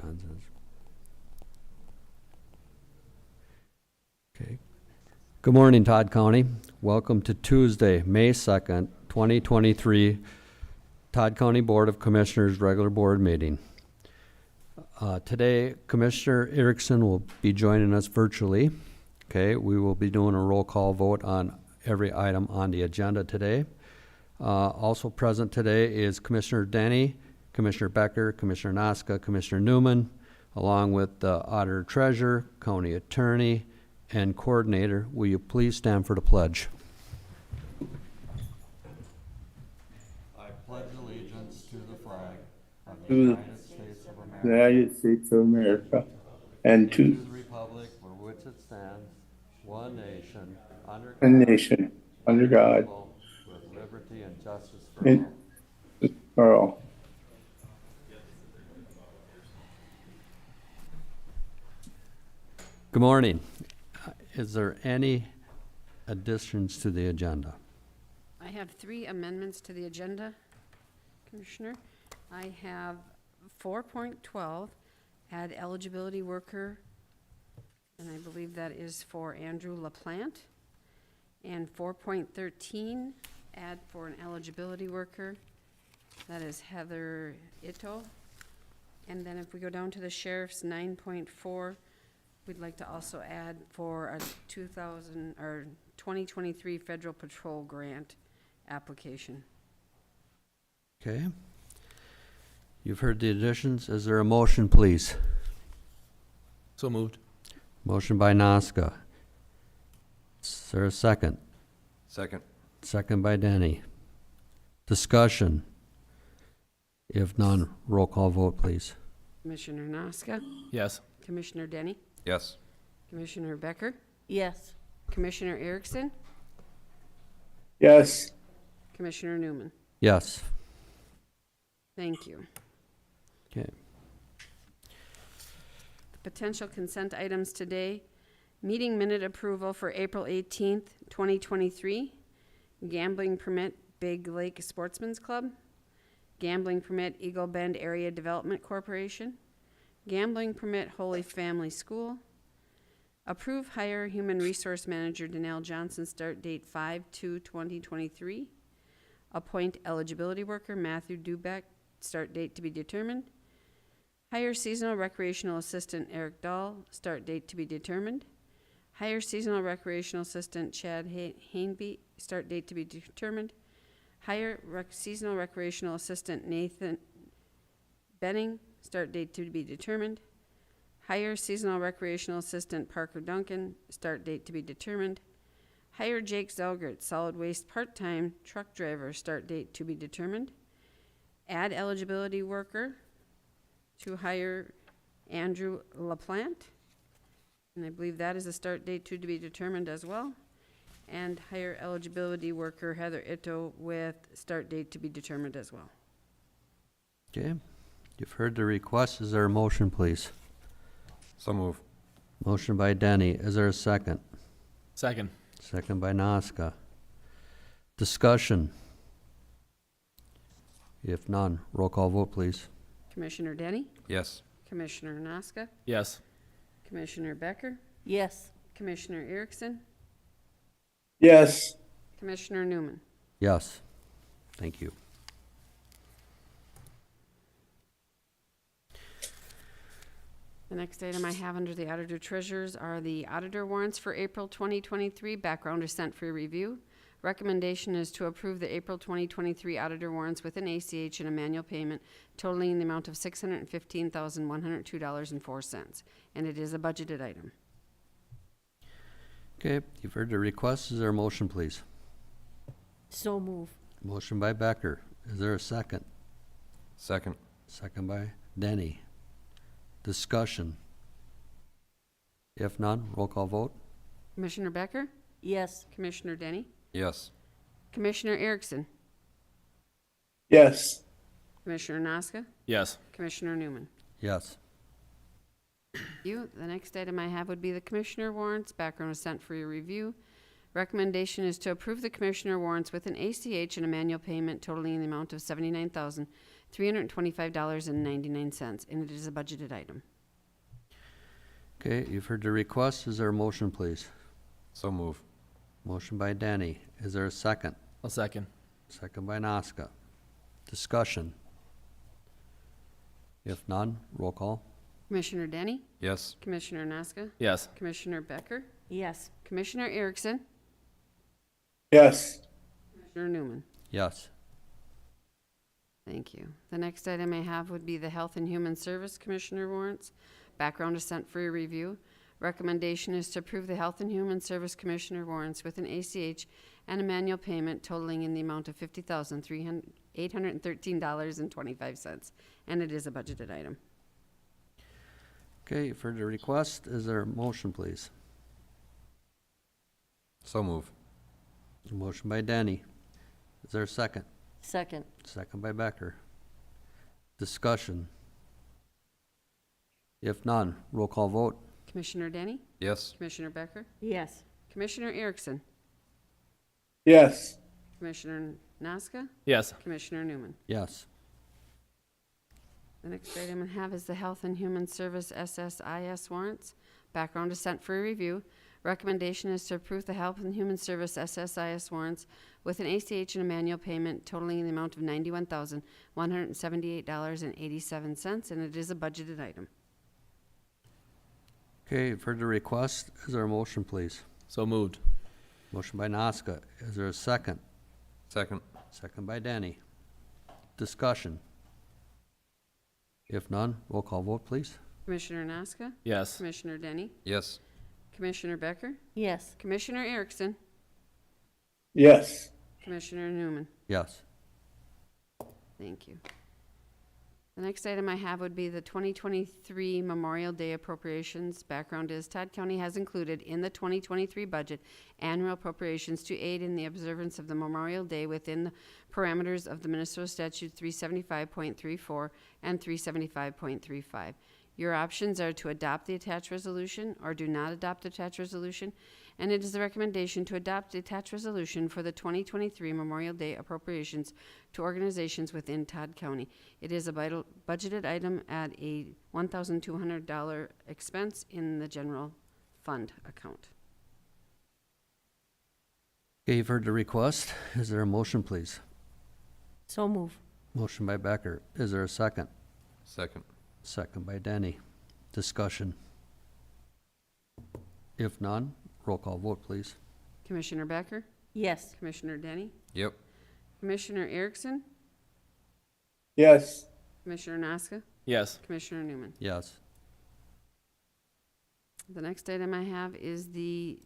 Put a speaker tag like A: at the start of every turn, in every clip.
A: Johnson's. Okay. Good morning, Todd County. Welcome to Tuesday, May 2nd, 2023, Todd County Board of Commissioners regular board meeting. Today, Commissioner Erickson will be joining us virtually. Okay, we will be doing a roll call vote on every item on the agenda today. Also present today is Commissioner Denny, Commissioner Becker, Commissioner Noska, Commissioner Newman, along with the Auditor Treasurer, County Attorney, and Coordinator. Will you please stand for the pledge? I pledge allegiance to the flag of the United States of America,
B: the United States of America, and
A: to
B: to
A: the republic for which it stands, one nation, under
B: a
A: God,
B: nation under God,
A: indivisible, with liberty and justice for
B: and
A: all.
B: for all.
A: Good morning. Is there any additions to the agenda?
C: I have 3 amendments to the agenda, Commissioner. I have 4.12, add eligibility worker, and I believe that is for Andrew LaPlante. And 4.13, add for an eligibility worker, that is Heather Ito. And then if we go down to the sheriff's 9.4, we'd like to also add for a 2023 federal patrol grant application.
A: Okay. You've heard the additions. Is there a motion, please?
D: So moved.
A: Motion by Noska. Is there a second?
D: Second.
A: Second by Denny. Discussion. If none, roll call vote, please.
C: Commissioner Noska,
D: Yes.
C: Commissioner Denny,
D: Yes.
C: Commissioner Becker,
E: Yes.
C: Commissioner Erickson,
B: Yes,
C: Commissioner Newman.
A: Yes.
C: Thank you.
A: Okay.
C: The potential consent items today: meeting minute approval for April 18th, 2023, gambling permit Big Lake Sportsman's Club, gambling permit Eagle Bend Area Development Corporation, gambling permit Holy Family School, approve hire Human Resource Manager Danelle Johnson, start date 5/2/2023, appoint eligibility worker Matthew Dubeck, start date to be determined, hire seasonal recreational assistant Eric Dahl, start date to be determined, hire seasonal recreational assistant Chad Hainby, start date to be determined, hire seasonal recreational assistant Nathan Benning, start date to be determined, hire seasonal recreational assistant Parker Duncan, start date to be determined, hire Jake Zelgert, solid waste part-time truck driver, start date to be determined, add eligibility worker to hire Andrew LaPlante, and I believe that is a start date to be determined as well, and hire eligibility worker Heather Ito with start date to be determined as well.
A: Okay. You've heard the request. Is there a motion, please?
D: So move.
A: Motion by Denny. Is there a second?
D: Second.
A: Second by Noska. Discussion. If none, roll call vote, please.
C: Commissioner Denny,
D: Yes.
C: Commissioner Noska,
D: Yes.
C: Commissioner Becker,
E: Yes.
C: Commissioner Erickson,
B: yes,
C: Commissioner Newman.
A: Yes. Thank you.
C: The next item I have under the auditor treasurers are the auditor warrants for April 2023. Background is sent for review. Recommendation is to approve the April 2023 auditor warrants with an ACH and a manual payment totaling the amount of $615,102.04, and it is a budgeted item.
A: Okay, you've heard the request. Is there a motion, please?
E: So move.
A: Motion by Becker. Is there a second?
D: Second.
A: Second by Denny. Discussion. If none, roll call vote.
C: Commissioner Becker,
E: Yes.
C: Commissioner Denny,
D: Yes.
C: Commissioner Erickson,
B: yes,
C: Commissioner Noska,
D: Yes.
C: Commissioner Newman.
A: Yes.
C: The next item I have would be the commissioner warrants. Background is sent for your review. Recommendation is to approve the commissioner warrants with an ACH and a manual payment totaling the amount of $325.99, and it is a budgeted item.
A: Okay, you've heard the request. Is there a motion, please?
D: So move.
A: Motion by Danny. Is there a second?
D: A second.
A: Second by Nazca. Discussion. If none, roll call.
C: Commissioner Denny,
D: Yes.
C: Commissioner Nazca,
D: Yes.
C: Commissioner Becker,
E: Yes.
C: Commissioner Erickson,
B: Yes.
C: Commissioner Newman.
A: Yes.
C: Thank you. The next item I have would be the Health and Human Service Commissioner warrants. Background is sent for your review. Recommendation is to approve the Health and Human Service Commissioner warrants with an ACH and a manual payment totaling in the amount of $50,813.25, and it is a budgeted item.
A: Okay, you've heard the request. Is there a motion, please?
D: So move.
A: Motion by Danny. Is there a second?
E: Second.
A: Second by Becker. Discussion. If none, roll call vote.
C: Commissioner Denny,
D: Yes.
C: Commissioner Becker,
E: Yes.
C: Commissioner Erickson,
B: Yes.
C: Commissioner Nazca,
D: Yes.
C: Commissioner Newman.
A: Yes.
C: The next item I have is the Health and Human Service SSIS warrants. Background is sent for review. Recommendation is to approve the Health and Human Service SSIS warrants with an ACH and a manual payment totaling in the amount of $91,178.87, and it is a budgeted item.
A: Okay, you've heard the request. Is there a motion, please?
D: So moved.
A: Motion by Nazca. Is there a second?
D: Second.
A: Second by Danny. Discussion. If none, roll call vote, please.
C: Commissioner Nazca,
D: Yes.
C: Commissioner Denny,
D: Yes.
C: Commissioner Becker,
E: Yes.
C: Commissioner Erickson,
B: Yes.
C: Commissioner Newman.
A: Yes.
C: Thank you. The next item I have would be the 2023 Memorial Day appropriations. Background is Todd County has included in the 2023 budget annual appropriations to aid in the observance of the Memorial Day within the parameters of the Minnesota Statute 375.34 and 375.35. Your options are to adopt the attached resolution or do not adopt the attached resolution, and it is the recommendation to adopt the attached resolution for the 2023 Memorial Day appropriations to organizations within Todd County. It is a vital budgeted item at a $1,200 expense in the general fund account.
A: Okay, you've heard the request. Is there a motion, please?
E: So move.
A: Motion by Becker. Is there a second?
D: Second.
A: Second by Denny. Discussion. If none, roll call vote, please.
C: Commissioner Becker,
E: Yes.
C: Commissioner Denny,
D: Yep.
C: Commissioner Erickson,
B: Yes.
C: Commissioner Nazca,
D: Yes.
C: Commissioner Newman.
A: Yes.
C: The next item I have is the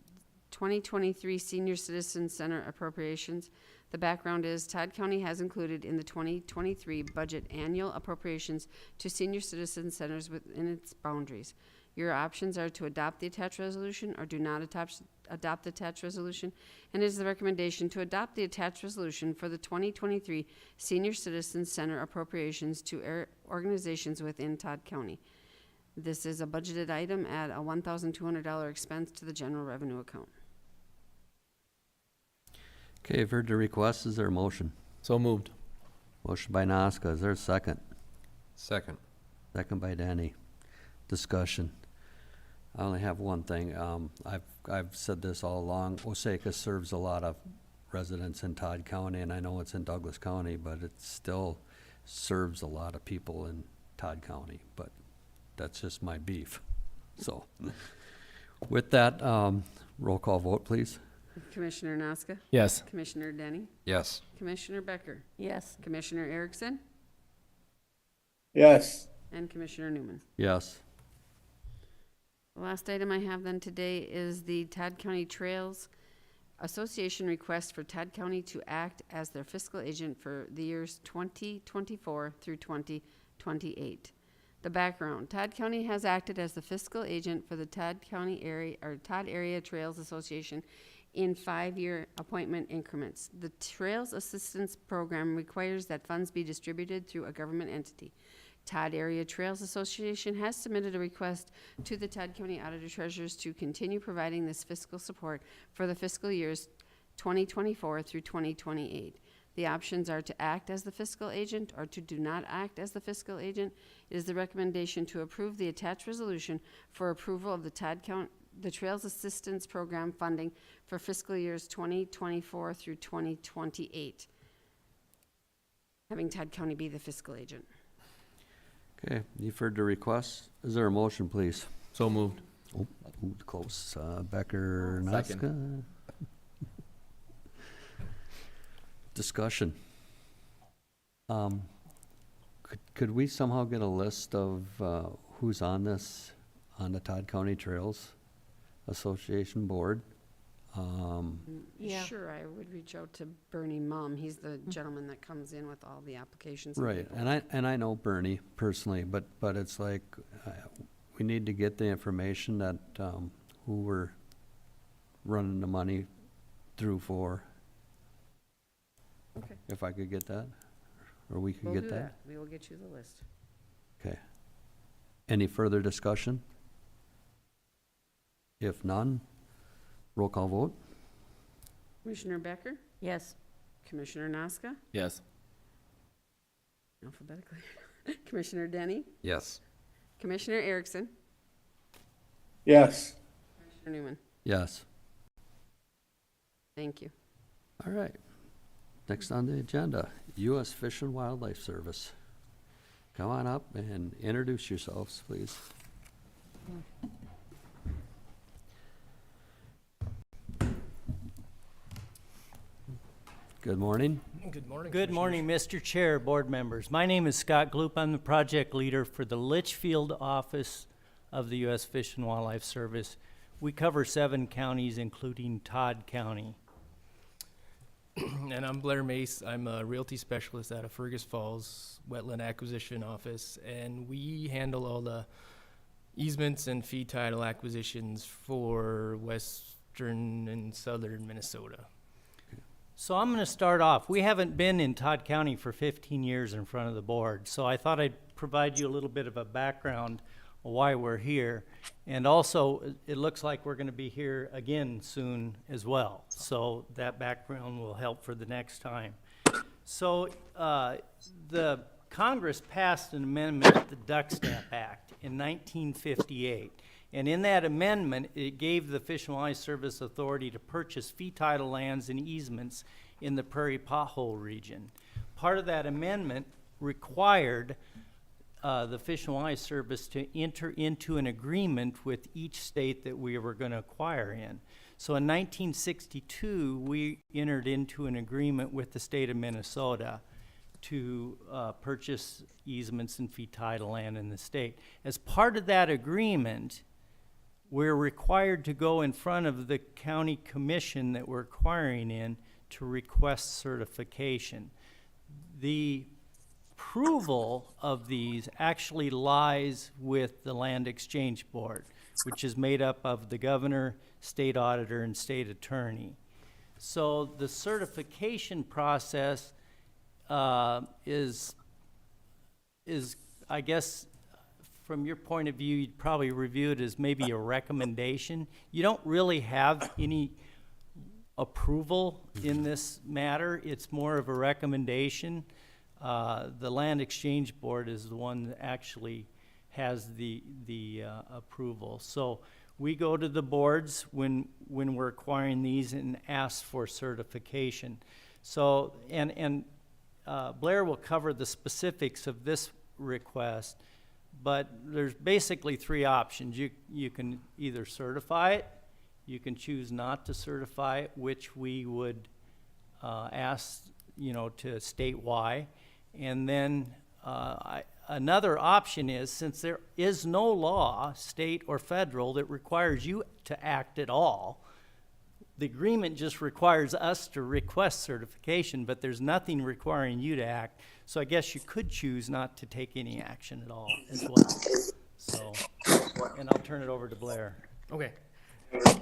C: 2023 Senior Citizen Center appropriations. The background is Todd County has included in the 2023 budget annual appropriations to senior citizen centers within its boundaries. Your options are to adopt the attached resolution or do not adopt the attached resolution, and it is the recommendation to adopt the attached resolution for the 2023 Senior Citizen Center appropriations to organizations within Todd County. This is a budgeted item at a $1,200 expense to the general revenue account.
A: Okay, you've heard the request. Is there a motion?
D: So moved.
A: Motion by Nazca. Is there a second?
D: Second.
A: Second by Danny. Discussion. I only have one thing. I've said this all along. Osaka serves a lot of residents in Todd County, and I know it's in Douglas County, but it still serves a lot of people in Todd County. But that's just my beef. So, with that, roll call vote, please.
C: Commissioner Nazca,
D: Yes.
C: Commissioner Denny,
D: Yes.
C: Commissioner Becker,
E: Yes.
C: Commissioner Erickson,
B: Yes.
C: and Commissioner Newman.
A: Yes.
C: The last item I have then today is the Todd County Trails Association request for Todd County to act as their fiscal agent for the years 2024 through 2028. The background, Todd County has acted as the fiscal agent for the Todd County area, or Todd Area Trails Association in 5-year appointment increments. The Trails Assistance Program requires that funds be distributed through a government entity. Todd Area Trails Association has submitted a request to the Todd County Auditor Treasurers to continue providing this fiscal support for the fiscal years 2024 through 2028. The options are to act as the fiscal agent or to do not act as the fiscal agent. It is the recommendation to approve the attached resolution for approval of the the Trails Assistance Program funding for fiscal years 2024 through 2028. Having Todd County be the fiscal agent.
A: Okay, you've heard the request. Is there a motion, please?
D: So moved.
A: Oh, close. Becker,
D: Second.
A: Natska. Discussion. Could we somehow get a list of who's on this, on the Todd County Trails Association Board?
E: Yeah.
C: Sure, I would reach out to Bernie Mum. He's the gentleman that comes in with all the applications.
A: Right, and I know Bernie personally, but it's like, we need to get the information that, who we're running the money through for.
C: Okay.
A: If I could get that, or we could
C: We'll
A: get
C: do
A: that.
C: that. We will get you the list.
A: Okay. Any further discussion? If none, roll call vote.
C: Commissioner Becker?
E: Yes.
C: Commissioner Naska?
D: Yes.
C: Alphabetically. Commissioner Denny?
D: Yes.
C: Commissioner Erickson?
B: Yes.
C: Commissioner Newman?
A: Yes.
C: Thank you.
A: All right. Next on the agenda, U.S. Fish and Wildlife Service. Come on up and introduce yourselves, please. Good morning.
F: Good morning.
G: Good morning, Mr. Chair, board members. My name is Scott Gloop. I'm the project leader for the Litchfield office of the U.S. Fish and Wildlife Service. We cover 7 counties, including Todd County.
F: And I'm Blair Mace. I'm a realty specialist at a Fergus Falls Wetland Acquisition Office, and we handle all the easements and fee title acquisitions for western and southern Minnesota.
G: So I'm going to start off. We haven't been in Todd County for 15 years in front of the board, so I thought I'd provide you a little bit of a background of why we're here. And also, it looks like we're going to be here again soon as well. So that background will help for the next time. So the Congress passed an amendment to the Duck Stamp Act in 1958. And in that amendment, it gave the Fish and Wildlife Service authority to purchase fee title lands and easements in the Prairie Pothole region. Part of that amendment required the Fish and Wildlife Service to enter into an agreement with each state that we were going to acquire in. So in 1962, we entered into an agreement with the state of Minnesota to purchase easements and fee title land in the state. As part of that agreement, we're required to go in front of the county commission that we're acquiring in to request certification. The approval of these actually lies with the Land Exchange Board, which is made up of the governor, state auditor, and state attorney. So the certification process is, I guess, from your point of view, you'd probably review it as maybe a recommendation. You don't really have any approval in this matter. It's more of a recommendation. The Land Exchange Board is the one that actually has the approval. So we go to the boards when we're acquiring these and ask for certification. So, and Blair will cover the specifics of this request, but there's basically 3 options. You can either certify it, you can choose not to certify it, which we would ask, to state why. And then another option is, since there is no law, state or federal, that requires you to act at all, the agreement just requires us to request certification, but there's nothing requiring you to act. So I guess you could choose not to take any action at all as well. So, and I'll turn it over to Blair.
F: Okay.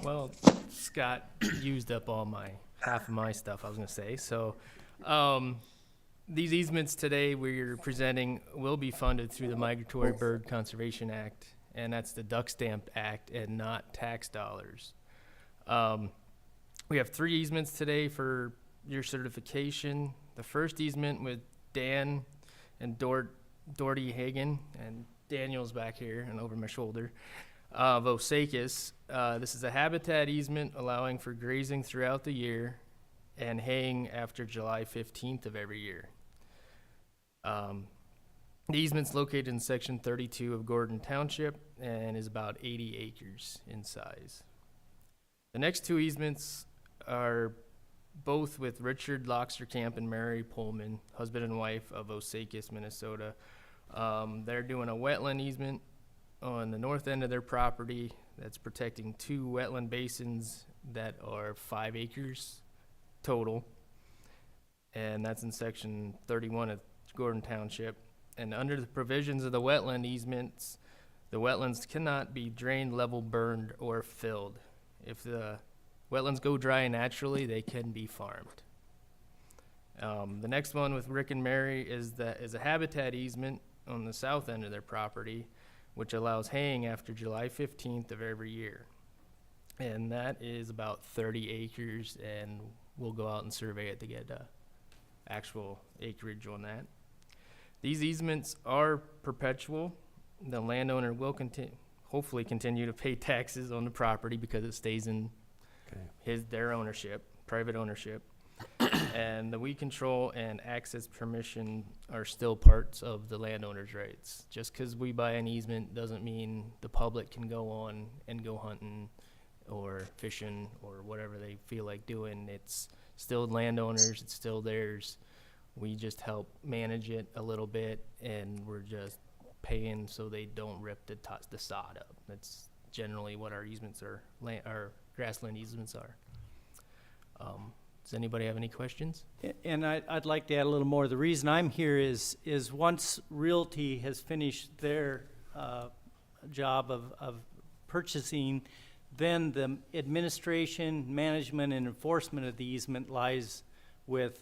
F: Well, Scott used up half of my stuff, I was going to say. So these easements today we're presenting will be funded through the Migratory Bird Conservation Act, and that's the Duck Stamp Act, and not tax dollars. We have 3 easements today for your certification. The first easement with Dan and Doherty Hagen, and Daniel's back here and over my shoulder, of Osakis. This is a habitat easement allowing for grazing throughout the year and haying after July 15th of every year. The easement's located in section 32 of Gordon Township and is about 80 acres in size. The next two easements are both with Richard Loxtercamp and Mary Pullman, husband and wife of Osakis, Minnesota. They're doing a wetland easement on the north end of their property that's protecting two wetland basins that are 5 acres total. And that's in section 31 of Gordon Township. And under the provisions of the wetland easements, the wetlands cannot be drained, level, burned, or filled. If the wetlands go dry naturally, they can be farmed. The next one with Rick and Mary is a habitat easement on the south end of their property, which allows haying after July 15th of every year. And that is about 30 acres, and we'll go out and survey it to get actual acreage on that. These easements are perpetual. The landowner will hopefully continue to pay taxes on the property because it stays in their ownership, private ownership. And the weed control and access permission are still parts of the landowner's rights. Just because we buy an easement doesn't mean the public can go on and go hunting or fishing or whatever they feel like doing. It's still landowners, it's still theirs. We just help manage it a little bit, and we're just paying so they don't rip the sod up. That's generally what our easements are, our grassland easements are. Does anybody have any questions?
G: And I'd like to add a little more. The reason I'm here is once Realty has finished their job of purchasing, then the administration, management, and enforcement of the easement lies with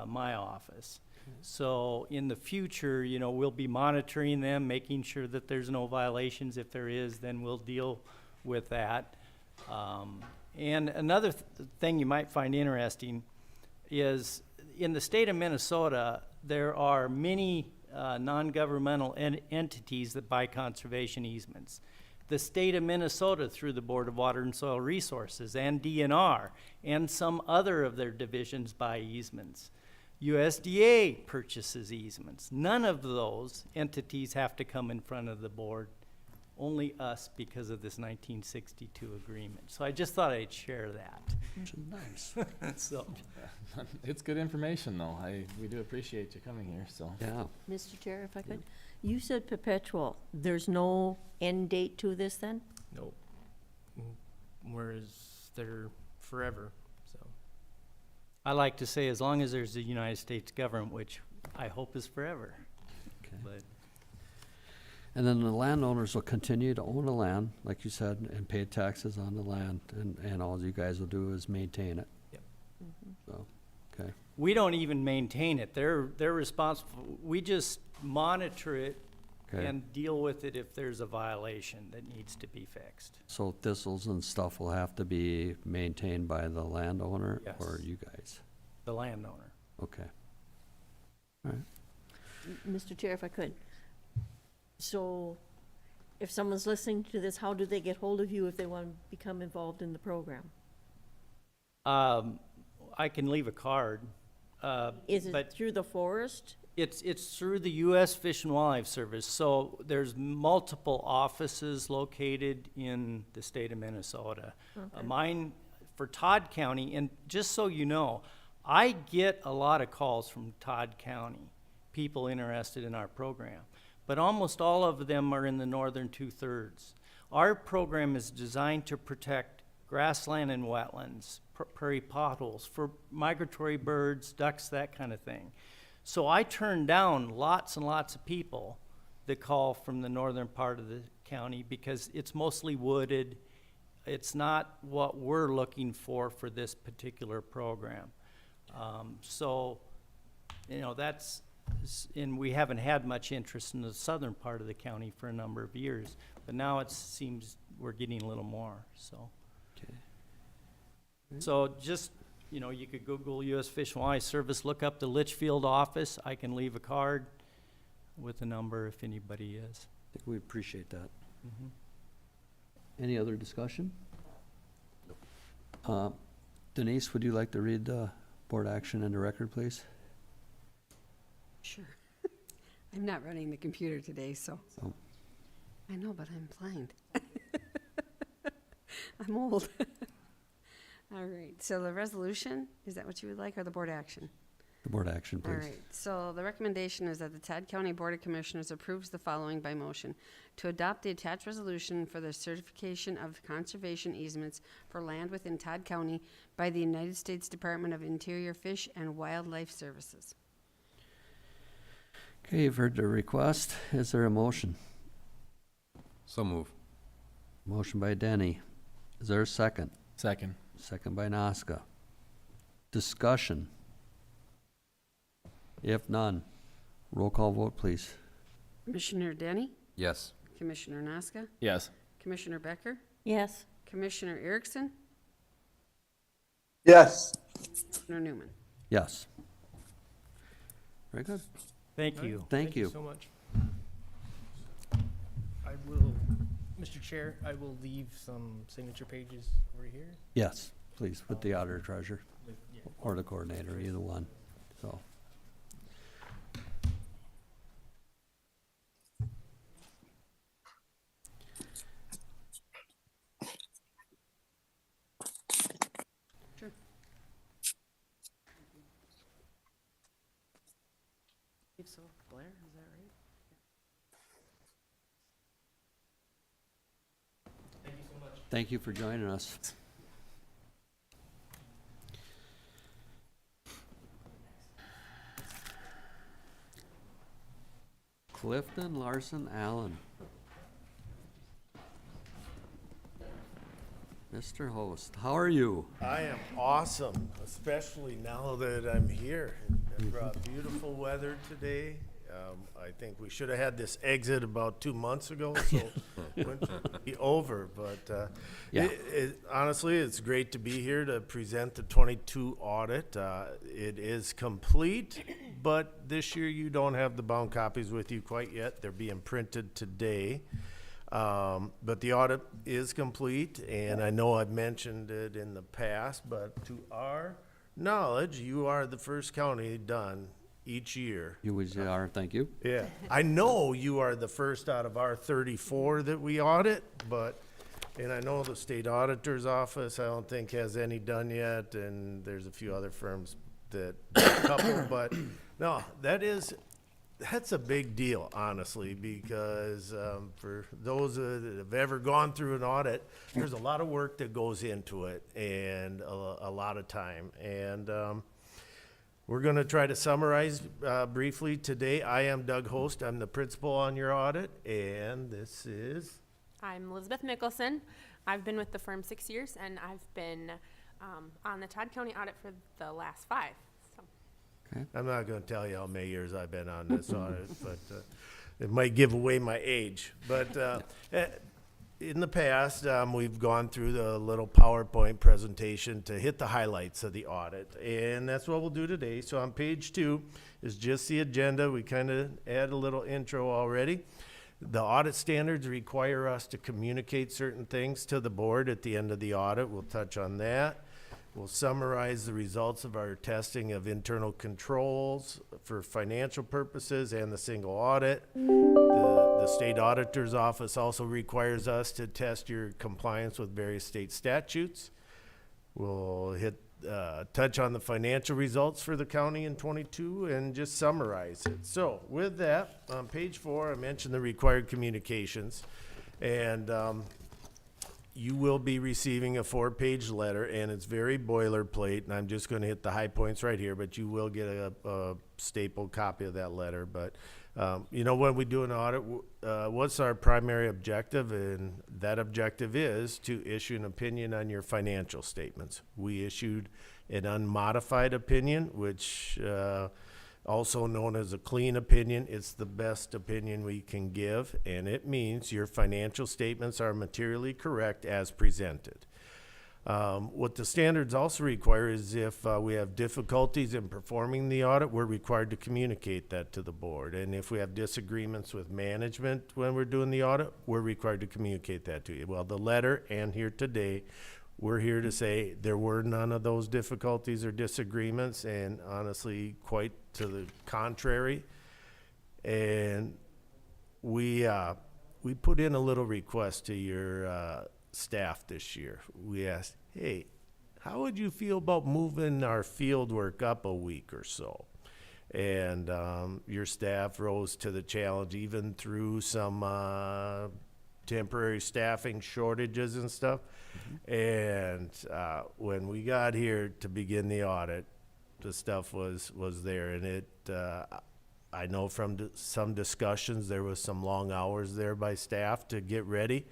G: my office. So in the future, you know, we'll be monitoring them, making sure that there's no violations. If there is, then we'll deal with that. And another thing you might find interesting is in the state of Minnesota, there are many non-governmental entities that buy conservation easements. The state of Minnesota, through the Board of Water and Soil Resources and DNR, and some other of their divisions buy easements. USDA purchases easements. None of those entities have to come in front of the board, only us because of this 1962 agreement. So I just thought I'd share that.
A: Which is nice.
G: So,
E: It's good information, though. We do appreciate you coming here, so.
A: Yeah.
H: Mr. Chair, if I could, you said perpetual. There's no end date to this then?
F: Nope. Whereas they're forever, so.
G: I like to say as long as there's a United States government, which I hope is forever.
A: Okay.
G: But
A: And then the landowners will continue to own the land, like you said, and pay taxes on the land, and all you guys will do is maintain it.
F: Yep.
A: So, okay.
G: we don't even maintain it. They're responsible. We just monitor it
A: Okay.
G: and deal with it if there's a violation that needs to be fixed.
A: So thistles and stuff will have to be maintained by the landowner
G: Yes.
A: or you guys?
G: The landowner.
A: Okay. All right.
H: Mr. Chair, if I could. So if someone's listening to this, how do they get hold of you if they want to become involved in the program?
G: I can leave a card.
H: Is it
G: but
H: through the forest?
G: it's through the U.S. Fish and Wildlife Service. So there's multiple offices located in the state of Minnesota.
H: Okay.
G: Mine for Todd County, and just so you know, I get a lot of calls from Todd County, people interested in our program, but almost all of them are in the northern 2/3. Our program is designed to protect grassland and wetlands, prairie potholes for migratory birds, ducks, that kind of thing. So I turn down lots and lots of people that call from the northern part of the county because it's mostly wooded. It's not what we're looking for this particular program. So, you know, and we haven't had much interest in the southern part of the county for a number of years, but now it seems we're getting a little more, so.
A: Okay.
G: So just you know, you could Google U.S. Fish and Wildlife Service, look up the Litchfield office. I can leave a card with a number if anybody is.
A: I think we appreciate that. Any other discussion? Denise, would you like to read the board action into record, please?
C: Sure. I'm not running the computer today, so.
A: Oh.
C: I know, but I'm blind. I'm old. All right, so the resolution, is that what you would like, or the board action?
A: The board action,
C: All
A: please.
C: right, so the recommendation is that the Todd County Board of Commissioners approves the following by motion: to adopt the attached resolution for the certification of conservation easements for land within Todd County by the United States Department of Interior Fish and Wildlife Services.
A: Okay, you've heard the request. Is there a motion?
D: So move.
A: Motion by Denny. Is there a second?
E: Second.
A: Second by Nazca. Discussion. If none, roll call vote, please.
C: Commissioner Denny,
D: Yes.
C: Commissioner Nazca,
E: Yes.
C: Commissioner Becker,
H: Yes.
C: Commissioner Erickson,
B: Yes.
C: Commissioner Newman.
A: Yes. Very good.
G: Thank
F: All right.
G: you.
A: Thank you.
F: so much. I will, Mr. Chair, I will leave some signature pages over here.
A: Yes, please, with the auditor treasurer
F: Yeah.
A: or the coordinator, either one, so.
C: Sure. So, Blair, is that right?
F: Thank you so much.
A: Thank you for joining us. Clifton Larson Allen. Mr. Host, how are you?
I: I am awesome, especially now that I'm here. It brought beautiful weather today. I think we should have had this exit about 2 months ago, so winter will be over. But
A: Yeah.
I: honestly, it's great to be here to present the 22 audit. It is complete, but this year you don't have the bound copies with you quite yet. They're being printed today. But the audit is complete, and I know I've mentioned it in the past, but to our knowledge, you are the first county done each year.
A: You are, thank you.
I: Yeah, I know you are the first out of our 34 that we audit, but, and I know the state auditor's office, I don't think has any done yet, and there's a few other firms that, a couple, but no, that's a big deal, honestly, because for those that have ever gone through an audit, there's a lot of work that goes into it and a lot of time. And we're going to try to summarize briefly today. I am Doug Host. I'm the principal on your audit, and this is...
J: I'm Elizabeth Mickelson. I've been with the firm 6 years, and I've been on the Todd County audit for the last 5. So.
I: I'm not going to tell you how many years I've been on this audit, but it might give away my age. But in the past, we've gone through the little PowerPoint presentation to hit the highlights of the audit, and that's what we'll do today. So on page 2 is just the agenda. We kind of add a little intro already. The audit standards require us to communicate certain things to the board at the end of the audit. We'll touch on that. We'll summarize the results of our testing of internal controls for financial purposes and the single audit. The state auditor's office also requires us to test your compliance with various state statutes. We'll touch on the financial results for the county in 22 and just summarize it. So with that, on page 4, I mentioned the required communications, and you will be receiving a 4-page letter, and it's very boilerplate, and I'm just going to hit the high points right here, but you will get a stapled copy of that letter. But you know, when we do an audit, what's our primary objective? And that objective is to issue an opinion on your financial statements. We issued an unmodified opinion, which also known as a clean opinion. It's the best opinion we can give, and it means your financial statements are materially correct as presented. What the standards also require is if we have difficulties in performing the audit, we're required to communicate that to the board. And if we have disagreements with management when we're doing the audit, we're required to communicate that to you. Well, the letter and here today, we're here to say there were none of those difficulties or disagreements, and honestly, quite to the contrary. And we put in a little request to your staff this year. We asked, hey, how would you feel about moving our field work up a week or so? And your staff rose to the challenge, even through some temporary staffing shortages and stuff. And when we got here to begin the audit, the stuff was there, and it I know from some discussions there was some long hours there by staff to get ready.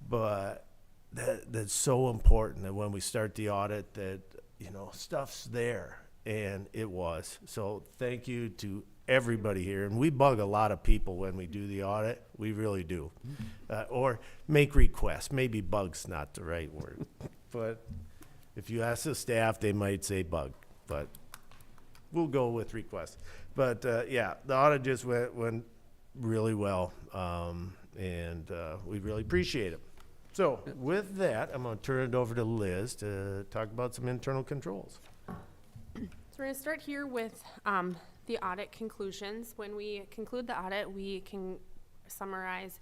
I: But that's so important that when we start the audit that, you know, stuff's there, and it was. So thank you to everybody here. And we bug a lot of people when we do the audit. We really do. Or make requests. Maybe bug's not the right word. But if you ask the staff, they might say bug. But we'll go with request. But yeah, the audit just went really well. And we really appreciate it. So with that, I'm going to turn it over to Liz to talk about some internal controls.
J: So we're going to start here with the audit conclusions. When we conclude the audit, we can summarize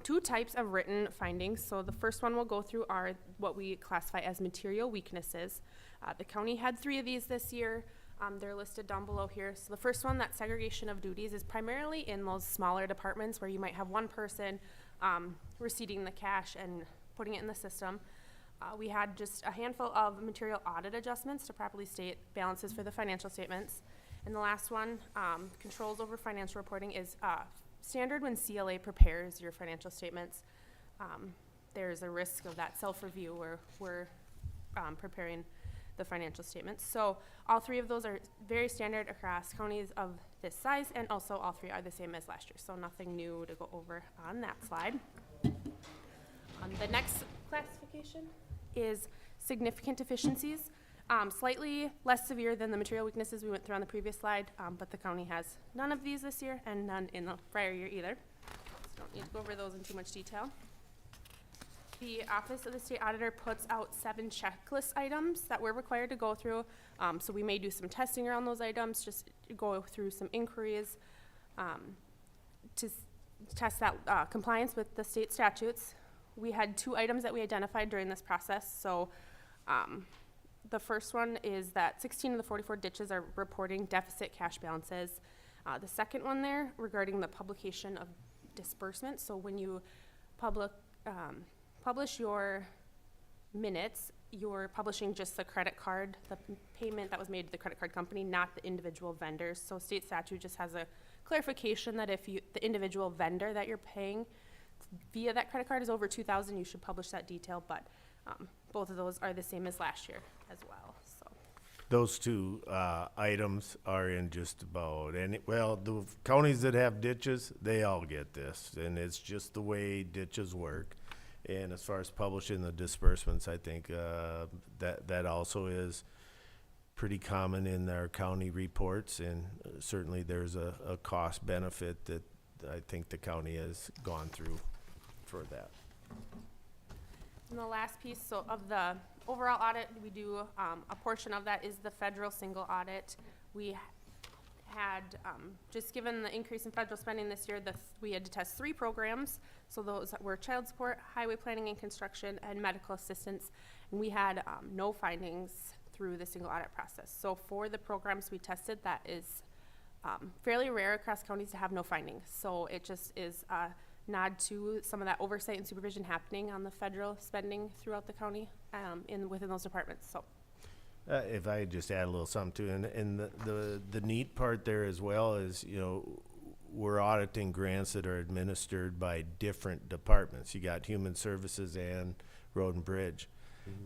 J: two types of written findings. So the first one we'll go through are what we classify as material weaknesses. The county had 3 of these this year. They're listed down below here. So the first one, that segregation of duties, is primarily in those smaller departments where you might have one person receiving the cash and putting it in the system. We had just a handful of material audit adjustments to properly state balances for the financial statements. And the last one, controls over financial reporting, is standard when CLA prepares your financial statements. There's a risk of that self-review where we're preparing the financial statements. So all 3 of those are very standard across counties of this size, and also all 3 are the same as last year. So nothing new to go over on that slide. The next classification is significant deficiencies. Slightly less severe than the material weaknesses we went through on the previous slide, but the county has none of these this year and none in the prior year either. So don't need to go over those in too much detail. The Office of the State Auditor puts out 7 checklist items that we're required to go through. So we may do some testing around those items, just go through some inquiries to test that compliance with the state statutes. We had 2 items that we identified during this process. So the first one is that 16 of the 44 ditches are reporting deficit cash balances. The second one there, regarding the publication of disbursements. So when you publish your minutes, you're publishing just the credit card, the payment that was made to the credit card company, not the individual vendors. So state statute just has a clarification that if the individual vendor that you're paying via that credit card is over $2,000, you should publish that detail. But both of those are the same as last year as well. So
I: Those 2 items are in just about any, well, the counties that have ditches, they all get this, and it's just the way ditches work. And as far as publishing the disbursements, I think that also is pretty common in our county reports, and certainly there's a cost benefit that I think the county has gone through for that.
J: and the last piece, so of the overall audit, we do a portion of that is the federal single audit. We had, just given the increase in federal spending this year, we had to test 3 programs. So those were child support, highway planning and construction, and medical assistance. And we had no findings through the single audit process. So for the programs we tested, that is fairly rare across counties to have no findings. So it just is a nod to some of that oversight and supervision happening on the federal spending throughout the county within those departments. So.
I: If I just add a little something to it, and the neat part there as well is, you know, we're auditing grants that are administered by different departments. You got human services and road and bridge.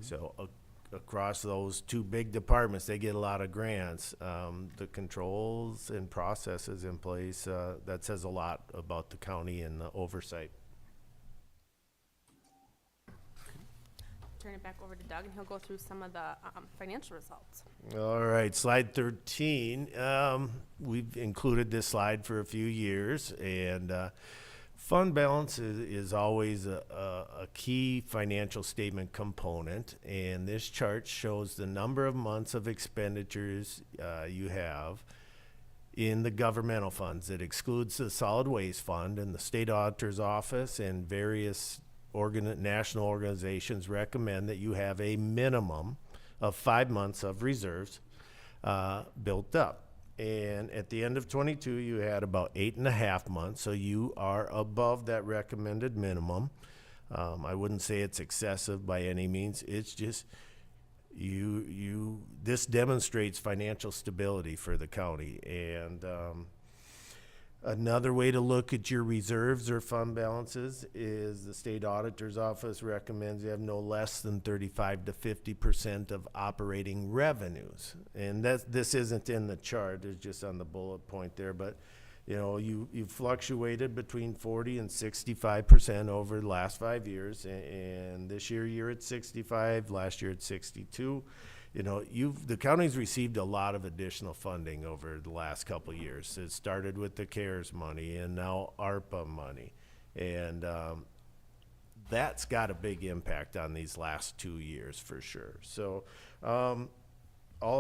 I: So across those 2 big departments, they get a lot of grants. The controls and processes in place, that says a lot about the county and the oversight.
J: turn it back over to Doug, and he'll go through some of the financial results.
I: All right, slide 13. We've included this slide for a few years, and fund balance is always a key financial statement component, and this chart shows the number of months of expenditures you have in the governmental funds. It excludes the solid waste fund, and the state auditor's office and various national organizations recommend that you have a minimum of 5 months of reserves built up. And at the end of 22, you had about 8.5 months, so you are above that recommended minimum. I wouldn't say it's excessive by any means. It's just this demonstrates financial stability for the county. And another way to look at your reserves or fund balances is the state auditor's office recommends you have no less than 35 to 50% of operating revenues. And this isn't in the chart, it's just on the bullet point there, but you fluctuated between 40 and 65% over the last 5 years, and this year you're at 65, last year at 62. The county's received a lot of additional funding over the last couple of years. It started with the CARES money and now ARPA money. And that's got a big impact on these last 2 years for sure. So all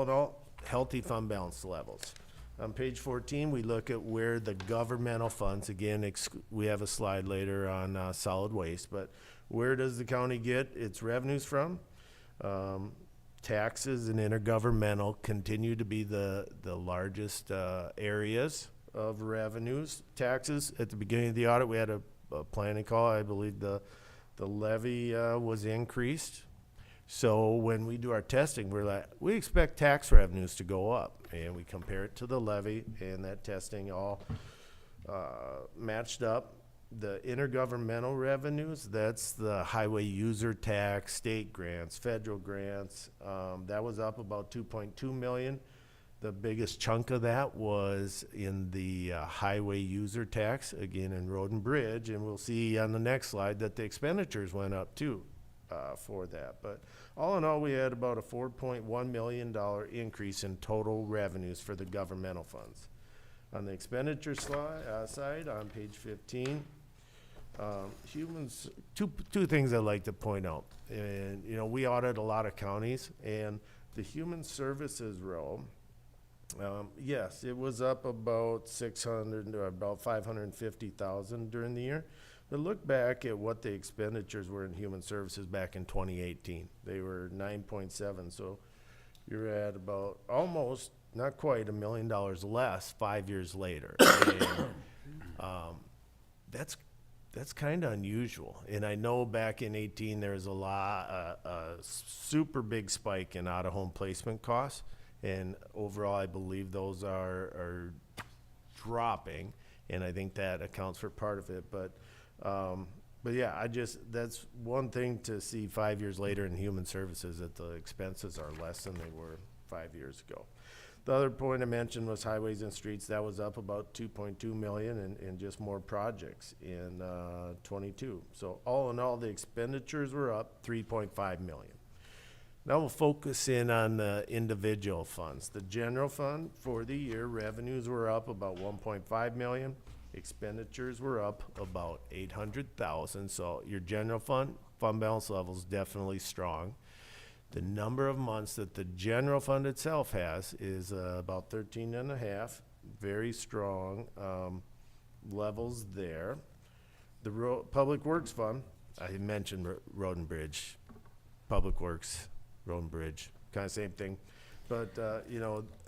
I: in all, healthy fund balance levels. On page 14, we look at where the governmental funds, again, we have a slide later on solid waste, but where does the county get its revenues from? Taxes and intergovernmental continue to be the largest areas of revenues. Taxes, at the beginning of the audit, we had a planning call. I believe the levy was increased. So when we do our testing, we expect tax revenues to go up, and we compare it to the levy, and that testing all matched up. The intergovernmental revenues, that's the highway user tax, state grants, federal grants, that was up about 2.2 million. The biggest chunk of that was in the highway user tax, again in road and bridge, and we'll see on the next slide that the expenditures went up too for that. But all in all, we had about a $4.1 million increase in total revenues for the governmental funds. On the expenditure side, on page 15, two things I'd like to point out. And, we audit a lot of counties, and the human services row, yes, it was up about 600 or about 550,000 during the year. But look back at what the expenditures were in human services back in 2018. They were 9.7, so you're at about almost, not quite $1 million less 5 years later. And, that's kind of unusual. And I know back in 18 there was a super big spike in out-of-home placement costs, and overall I believe those are dropping, and I think that accounts for part of it. But yeah, that's one thing to see 5 years later in human services, that the expenses are less than they were 5 years ago. The other point I mentioned was highways and streets. That was up about 2.2 million and just more projects in 22. So all in all, the expenditures were up 3.5 million. Now we'll focus in on the individual funds. The general fund for the year, revenues were up about 1.5 million. Expenditures were up about 800,000. So your general fund balance level is definitely strong. The number of months that the general fund itself has is about 13.5, very strong levels there. The Public Works Fund, I mentioned road and bridge, Public Works, road and bridge, kind of same thing. But,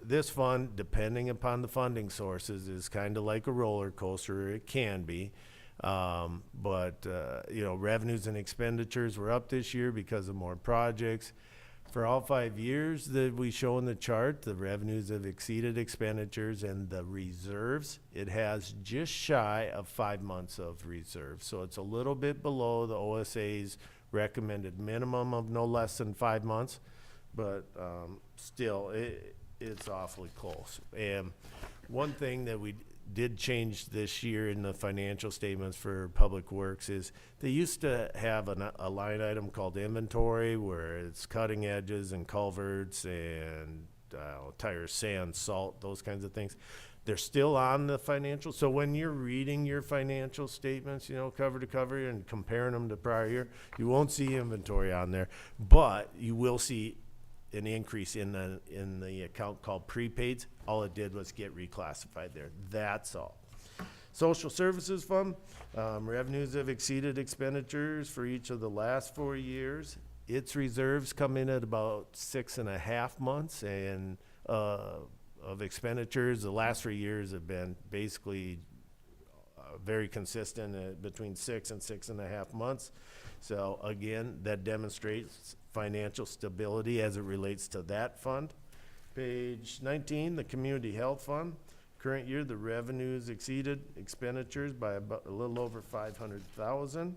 I: this fund, depending upon the funding sources, is kind of like a roller coaster. It can be. But revenues and expenditures were up this year because of more projects. For all 5 years that we show in the chart, the revenues have exceeded expenditures, and the reserves, it has just shy of 5 months of reserves. So it's a little bit below the OSA's recommended minimum of no less than 5 months, but still, it's awfully close. And One thing that we did change this year in the financial statements for Public Works is they used to have a line item called inventory where it's cutting edges and culverts and tires, sand, salt, those kinds of things. They're still on the financial. So when you're reading your financial statements, you know, cover to cover and comparing them to prior year, you won't see inventory on there, but you will see an increase in the account called prepaids. All it did was get reclassified there. That's all. Social Services Fund, revenues have exceeded expenditures for each of the last 4 years. Its reserves come in at about 6.5 months, and of expenditures, the last 3 years have been basically very consistent at between 6 and 6.5 months. So again, that demonstrates financial stability as it relates to that fund. Page 19, the Community Health Fund. Current year, the revenues exceeded expenditures by about a little over 500,000,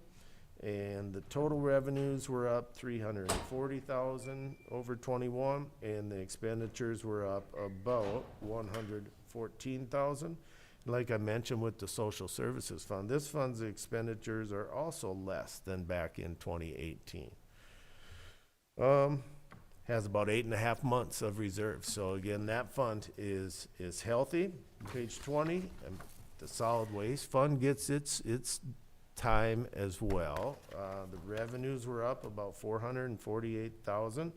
I: and the total revenues were up 340,000 over 21, and the expenditures were up about 114,000. Like I mentioned with the Social Services Fund, this fund's expenditures are also less than back in 2018. Has about 8.5 months of reserves. So again, that fund is healthy. Page 20, the Solid Waste Fund gets its time as well. The revenues were up about 448,000.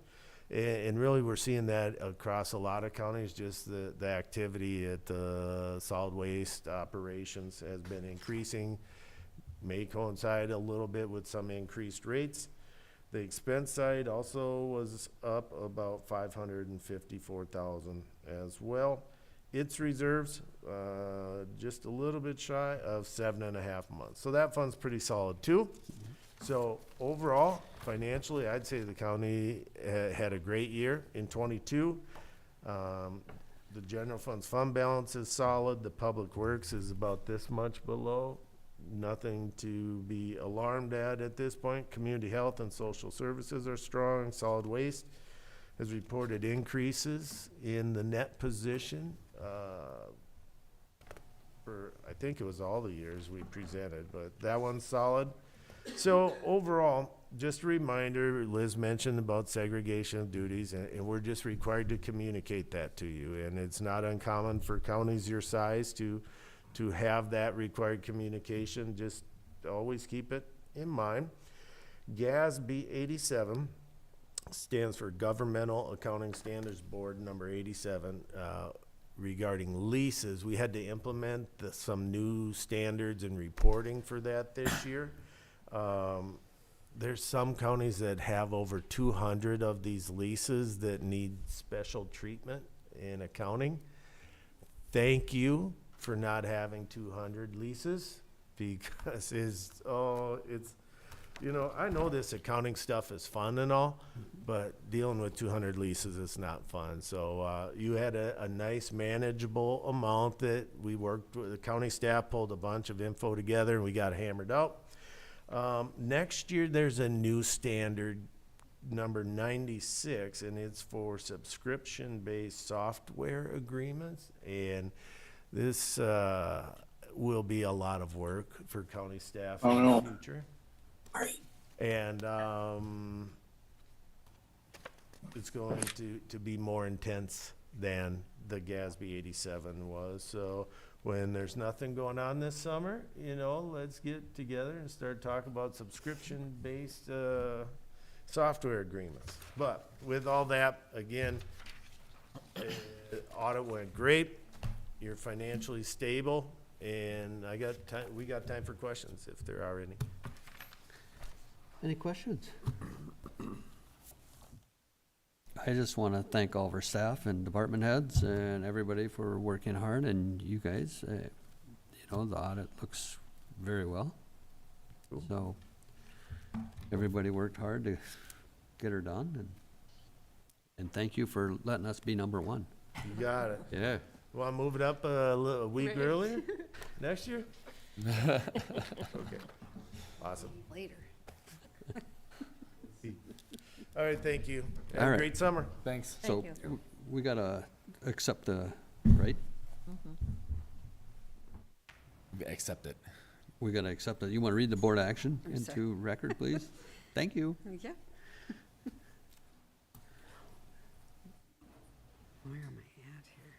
I: And really, we're seeing that across a lot of counties. Just the activity at the solid waste operations has been increasing. May coincide a little bit with some increased rates. The expense side also was up about 554,000 as well. Its reserves, just a little bit shy of 7.5 months. So that fund's pretty solid too. So overall, financially, I'd say the county had a great year in 22. The general fund's fund balance is solid. The Public Works is about this much below. Nothing to be alarmed at this point. Community Health and Social Services are strong. Solid Waste has reported increases in the net position for, I think it was all the years we presented, but that one's solid. So overall, just a reminder, Liz mentioned about segregation of duties, and we're just required to communicate that to you. And it's not uncommon for counties your size to have that required communication. Just always keep it in mind. GASB 87 stands for Governmental Accounting Standards Board number 87. Regarding leases, we had to implement some new standards and reporting for that this year. There's some counties that have over 200 of these leases that need special treatment in accounting. Thank you for not having 200 leases, because you know, I know this accounting stuff is fun and all, but dealing with 200 leases is not fun. So you had a nice manageable amount that we worked with. The county staff pulled a bunch of info together and we got hammered out. Next year, there's a new standard, number 96, and it's for subscription-based software agreements. And this will be a lot of work for county staff in the future. And it's going to be more intense than the GASB 87 was. So when there's nothing going on this summer, you know, let's get together and start talking about subscription-based software agreements. But with all that, again, audit went great. You're financially stable, and we got time for questions if there are any.
A: Any questions? I just want to thank all of our staff and department heads and everybody for working hard, and you guys, you know, the audit looks very well.
I: Cool.
A: So everybody worked hard to get her done, and thank you for letting us be number one.
I: You got it.
A: Yeah.
I: Want to move it up a week
C: Right.
I: earlier next year? Okay. Awesome.
C: Later.
I: All right, thank you. Have
A: All
I: a
A: right.
I: great summer.
E: Thanks.
A: So
H: Thank you.
A: we gotta accept the, right?
E: Accept it.
A: We're gonna accept it. You wanna read the board action
C: I'm sorry.
A: into record, please? Thank you.
C: Yeah. Where am I at here?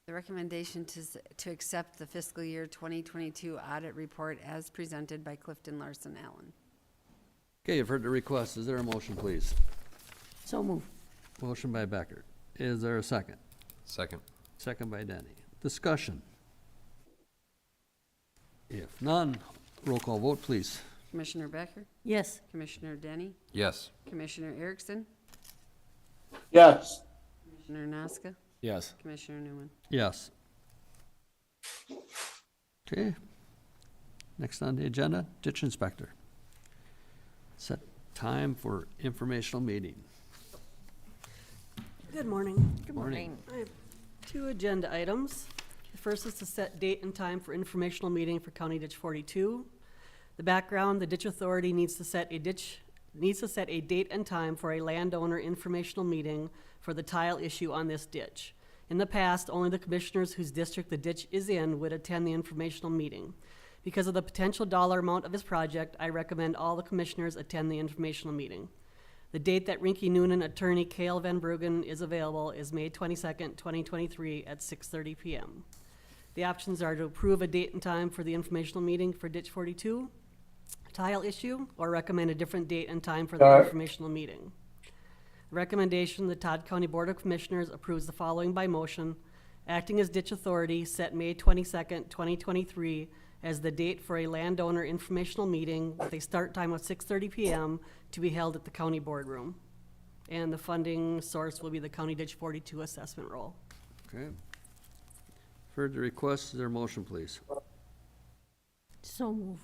C: The recommendation to accept the fiscal year 2022 audit report as presented by Clifton Larson Allen.
A: Okay, you've heard the request. Is there a motion, please?
H: So move.
A: Motion by Becker. Is there a second?
D: Second.
A: Second by Denny. Discussion. If none, roll call vote, please.
C: Commissioner Becker,
H: Yes.
C: Commissioner Denny,
D: Yes.
C: Commissioner Erickson,
B: Yes.
C: Commissioner Nasca,
E: Yes.
C: Commissioner Newman.
A: Yes. Okay. Next on the agenda, ditch inspector. Set time for informational meeting.
K: Good morning.
A: Good morning.
K: I have 2 agenda items. The first is to set date and time for informational meeting for County Ditch 42. The background, the Ditch Authority needs to set a date and time for a landowner informational meeting for the tile issue on this ditch. In the past, only the commissioners whose district the ditch is in would attend the informational meeting. Because of the potential dollar amount of this project, I recommend all the commissioners attend the informational meeting. The date that Rinky Noonan attorney Cale Van Bruggen is available is May 22nd, 2023 at 6:30 p.m. The options are to approve a date and time for the informational meeting for Ditch 42 tile issue, or recommend a different date and time for the informational meeting. Recommendation, the Todd County Board of Commissioners approves the following by motion. Acting as Ditch Authority, set May 22nd, 2023 as the date for a landowner informational meeting with a start time of 6:30 p.m. to be held at the county boardroom. And the funding source will be the County Ditch 42 assessment roll.
A: Okay. Heard the request. Is there a motion, please?
H: So move.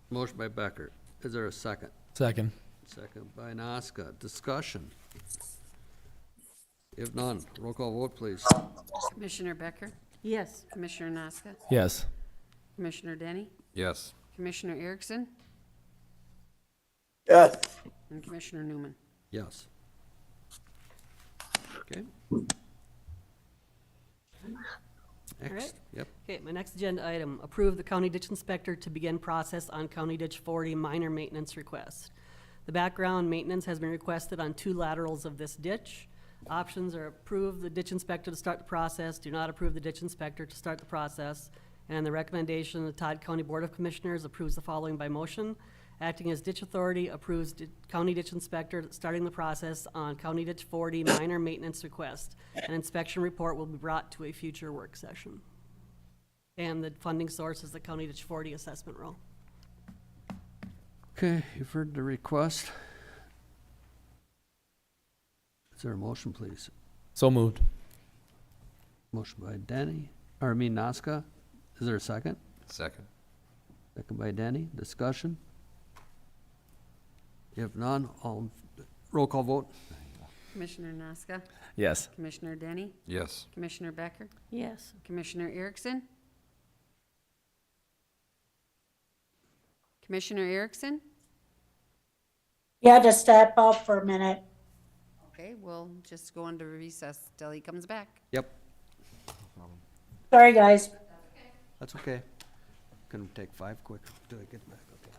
A: Motion by Becker. Is there a second?
E: Second.
A: Second by Nasca. Discussion. If none, roll call vote, please.
C: Commissioner Becker,
H: Yes.
C: Commissioner Nasca,
E: Yes.
C: Commissioner Denny,
D: Yes.
C: Commissioner Erickson,
B: Yes.
C: and Commissioner Newman.
A: Yes. Okay. Next, yep.
K: Okay, my next agenda item, approve the county ditch inspector to begin process on County Ditch 40 minor maintenance request. The background, maintenance has been requested on 2 laterals of this ditch. Options are approve the ditch inspector to start the process, do not approve the ditch inspector to start the process. And the recommendation, the Todd County Board of Commissioners approves the following by motion. Acting as ditch authority, approves county ditch inspector starting the process on County Ditch 40 minor maintenance request. An inspection report will be brought to a future work session. And the funding source is the County Ditch 40 assessment roll.
A: Okay, you've heard the request. Is there a motion, please?
E: So moved.
A: Motion by Nasca. Is there a second?
D: Second.
A: Second by Danny. Discussion? If none, roll call vote.
C: Commissioner Nasca,
E: Yes.
C: Commissioner Denny,
D: Yes.
C: Commissioner Becker,
H: Yes.
C: Commissioner Erickson, Commissioner Erickson?
L: Yeah, to step up for a minute.
C: Okay, we'll just go into recess till he comes back.
A: Yep,
L: Sorry, guys.
A: that's okay. Can take 5 quick till I get back. Okay.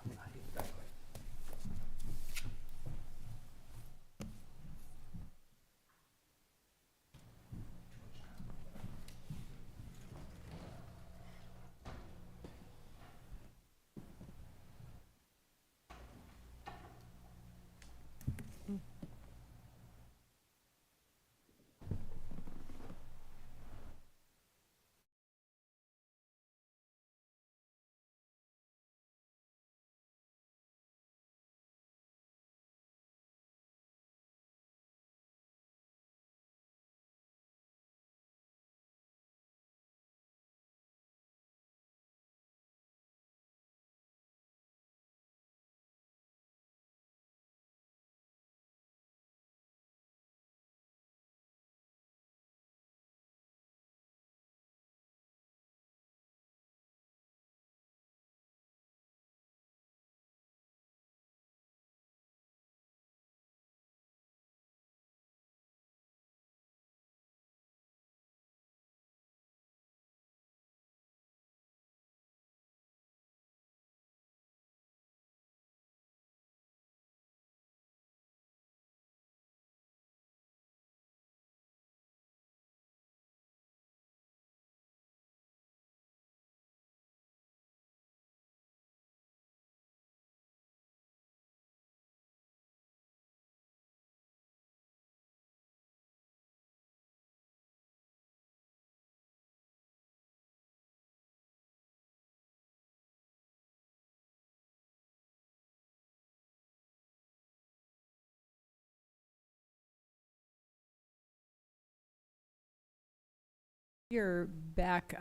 M: You're back.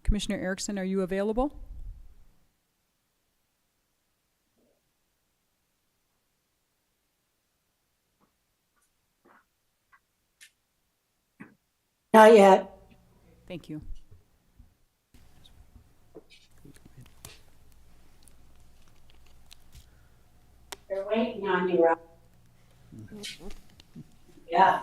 M: Commissioner Erickson, are you available?
L: Not yet.
M: Thank you.
L: They're waiting on you, Rob. Yeah.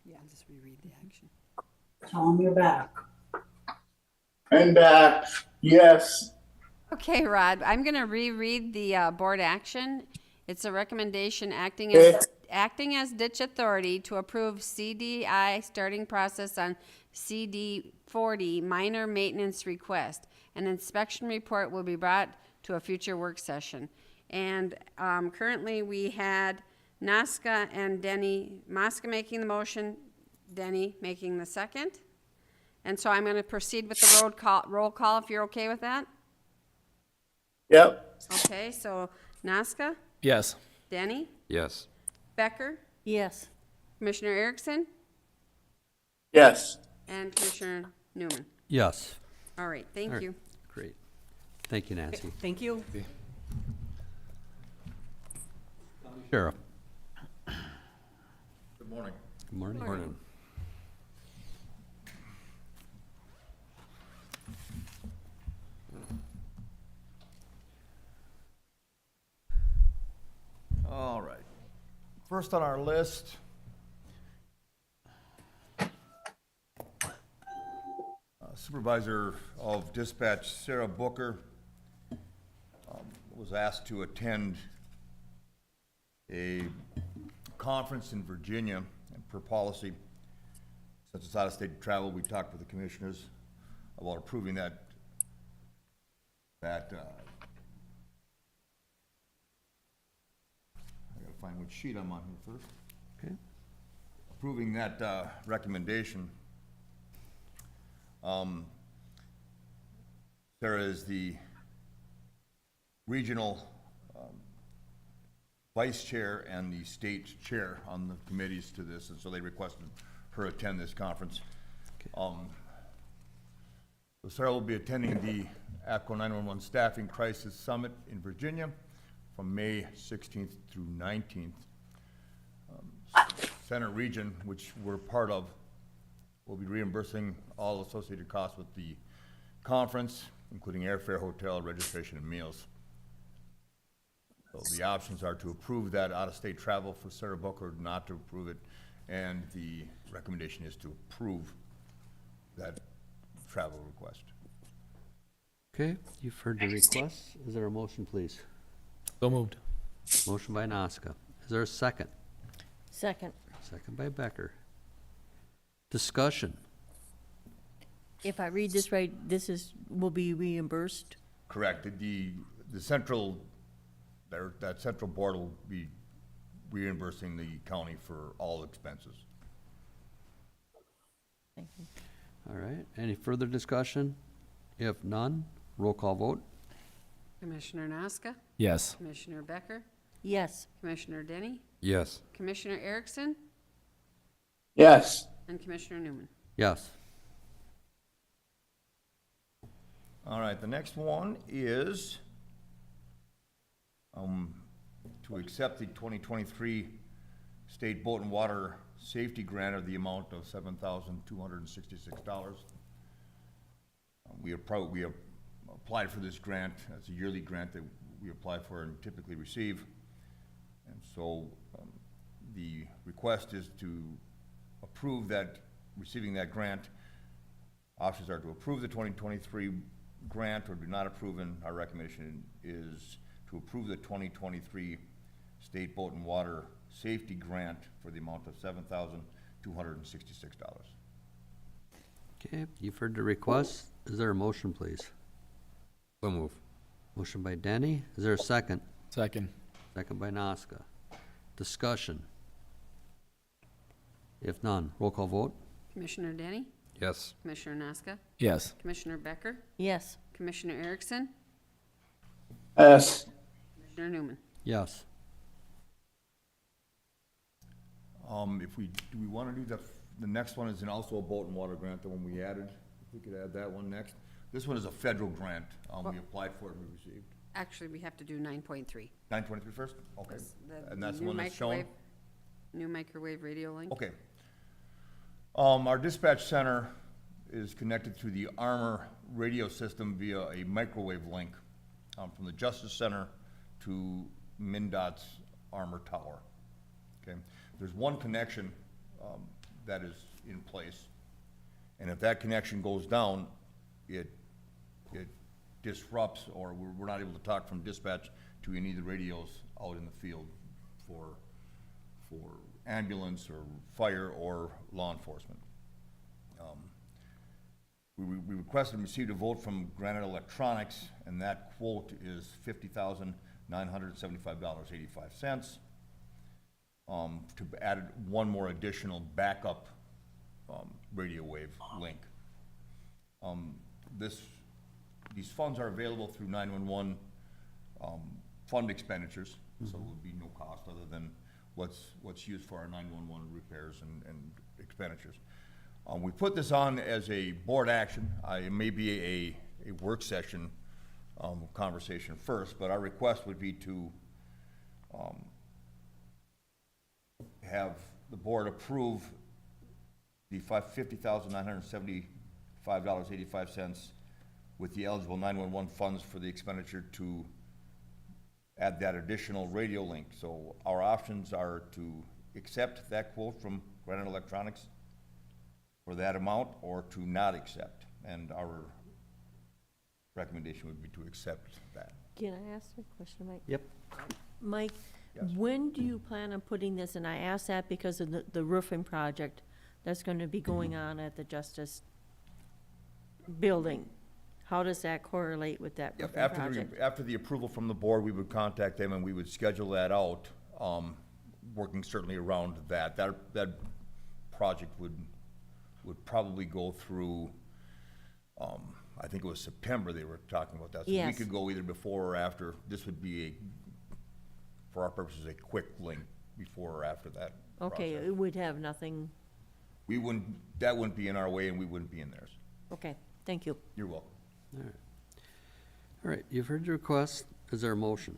M: Yeah, I'll just reread the action.
L: Tell them you're back.
B: I'm back. Yes.
C: Okay, Rod, I'm gonna reread the board action. It's a recommendation acting
B: Okay.
C: acting as ditch authority to approve CDI starting process on CD 40 minor maintenance request. An inspection report will be brought to a future work session. And currently, we had Naska and Denny, Maska making the motion, Denny making the second. And so I'm gonna proceed with the roll call, if you're okay with that.
B: Yep.
C: Okay, so Naska,
E: Yes.
C: Denny,
D: Yes.
C: Becker,
H: Yes.
C: Commissioner Erickson,
B: Yes.
C: and Commissioner Newman.
A: Yes.
C: All right, thank
A: All right.
C: you.
A: Great. Thank you, Nancy.
K: Thank you.
A: Sheriff.
D: Good morning.
A: Good morning.
D: Morning. All right. First on our list, Supervisor of Dispatch Sarah Booker was asked to attend a conference in Virginia, and per policy, since it's out-of-state travel, we talked with the commissioners about approving that I gotta find which sheet I'm on here first.
A: Okay.
D: Approving that recommendation. Sarah is the regional vice chair and the state chair on the committees to this, and so they requested her attend this conference. So Sarah will be attending the APCO 911 Staffing Crisis Summit in Virginia from May 16th through 19th. Center Region, which we're part of, will be reimbursing all associated costs with the conference, including airfare, hotel, registration, and meals. So the options are to approve that out-of-state travel for Sarah Booker, not to approve it, and the recommendation is to approve that travel request.
A: Okay, you've heard the request. Is there a motion, please?
E: So moved.
A: Motion by Naska. Is there a second?
H: Second.
A: Second by Becker. Discussion.
H: If I read this right, will be reimbursed?
D: Correct. The central, that central board will be reimbursing the county for all expenses.
H: Thank you.
A: All right, any further discussion? If none, roll call vote.
C: Commissioner Naska,
E: Yes.
C: Commissioner Becker,
H: Yes.
C: Commissioner Denny,
D: Yes.
C: Commissioner Erickson,
B: Yes.
C: and Commissioner Newman.
A: Yes.
D: All right, the next one is to accept the 2023 State Boat and Water Safety Grant of the amount of $7,266. We applied for this grant. It's a yearly grant that we apply for and typically receive. And so the request is to approve that, receiving that grant. Options are to approve the 2023 grant or do not approve, and our recommendation is to approve the 2023 State Boat and Water Safety Grant for the amount of $7,266.
A: Okay, you've heard the request. Is there a motion, please?
D: So move.
A: Motion by Denny. Is there a second?
E: Second.
A: Second by Naska. Discussion. If none, roll call vote.
C: Commissioner Denny,
A: Yes.
C: Commissioner Nazca,
E: Yes.
C: Commissioner Becker,
H: Yes.
C: Commissioner Erickson,
B: Yes.
C: Commissioner Newman.
A: Yes.
D: Do we wanna do the next one is also a boat and water grant, the one we added? If we could add that one next. This one is a federal grant. We applied for it and we received.
C: Actually, we have to do 9.3.
D: 923 first? Okay.
C: The
D: And that's the
C: new
D: one that's shown?
C: microwave- New microwave radio link.
D: Okay. Our dispatch center is connected to the Armor radio system via a microwave link, from the Justice Center to MnDOT's Armor Tower. Okay? There's one connection, that is in place, and if that connection goes down, it disrupts, or we're not able to talk from dispatch to any of the radios out in the field for ambulance or fire or law enforcement. We requested and received a vote from Granite Electronics, and that quote is $50,975.85. To add one more additional backup radio wave link. These funds are available through 911 fund expenditures, so it would be no cost other than what's used for our 911 repairs and expenditures. We put this on as a board action. It may be a work session conversation first, but our request would be to have the board approve the $50,975.85 with the eligible 911 funds for the expenditure to add that additional radio link. So our options are to accept that quote from Granite Electronics for that amount, or to not accept. And our recommendation would be to accept that.
H: Can I ask a question, Mike?
A: Yep.
H: Mike,
D: Yes.
H: when do you plan on putting this, and I ask that because of the roofing project that's gonna be going on at the Justice Building? How does that correlate with that
D: Yep,
H: roofing project?
D: after the approval from the board, we would contact them and we would schedule that out, working certainly around that. That project would probably go through, I think it was September they were talking about that. So we
H: Yes.
D: could go either before or after. This would be for our purposes, a quick link before or after that
H: Okay,
D: process.
H: it would have nothing,
D: That wouldn't be in our way and we wouldn't be in theirs.
H: okay, thank you.
D: You're welcome.
A: All right. All right, you've heard the request. Is there a motion?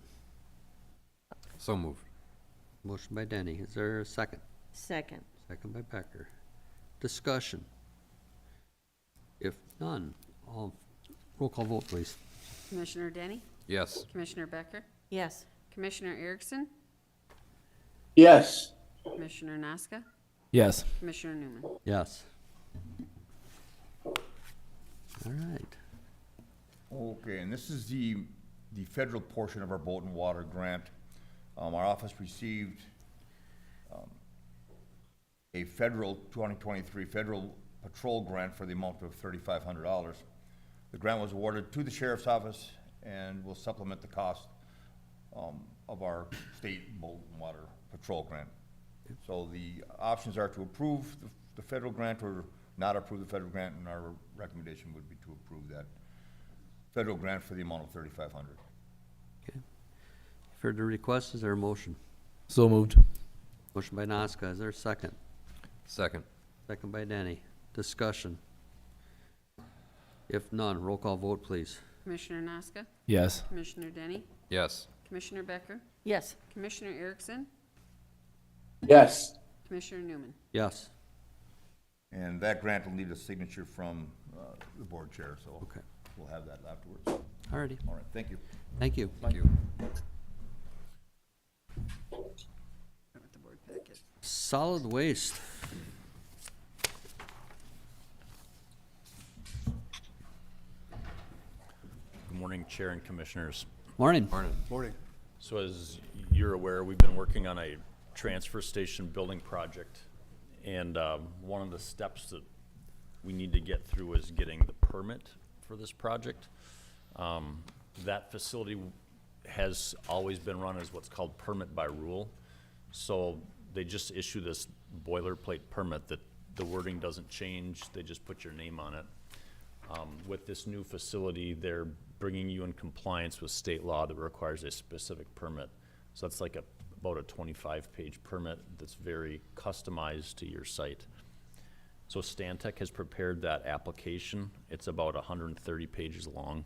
E: So moved.
A: Motion by Denny. Is there a second?
H: Second.
A: Second by Becker. Discussion. If none, roll call vote, please.
C: Commissioner Denny,
E: Yes.
C: Commissioner Becker,
H: Yes.
C: Commissioner Erickson,
B: Yes.
C: Commissioner Nazca,
E: Yes.
C: Commissioner Newman.
A: Yes. All right.
D: Okay, and this is the federal portion of our boat and water grant. Our office received a federal 2023 federal patrol grant for the amount of $3,500. The grant was awarded to the sheriff's office and will supplement the cost of our state boat and water patrol grant. So the options are to approve the federal grant or not approve the federal grant, and our recommendation would be to approve that federal grant for the amount of $3,500.
A: Okay. You've heard the request. Is there a motion?
E: So moved.
A: Motion by Nazca. Is there a second?
E: Second.
A: Second by Denny. Discussion. If none, roll call vote, please.
C: Commissioner Nazca,
E: Yes.
C: Commissioner Denny,
E: Yes.
C: Commissioner Becker,
H: Yes.
C: Commissioner Erickson,
B: Yes.
C: Commissioner Newman.
A: Yes.
D: And that grant will need a signature from the board chair, so
A: Okay.
D: we'll have that afterwards.
A: All righty.
D: All right, thank you.
A: Thank you.
E: Thank you.
C: With the board packet.
A: Solid waste.
N: Good morning, Chair and Commissioners.
A: Morning.
E: Morning.
N: So as you're aware, we've been working on a transfer station building project. And one of the steps that we need to get through is getting the permit for this project. That facility has always been run as what's called permit by rule. So they just issue this boilerplate permit that the wording doesn't change, they just put your name on it. With this new facility, they're bringing you in compliance with state law that requires a specific permit. So that's like about a 25-page permit that's very customized to your site. So Stantec has prepared that application. It's about 130 pages long.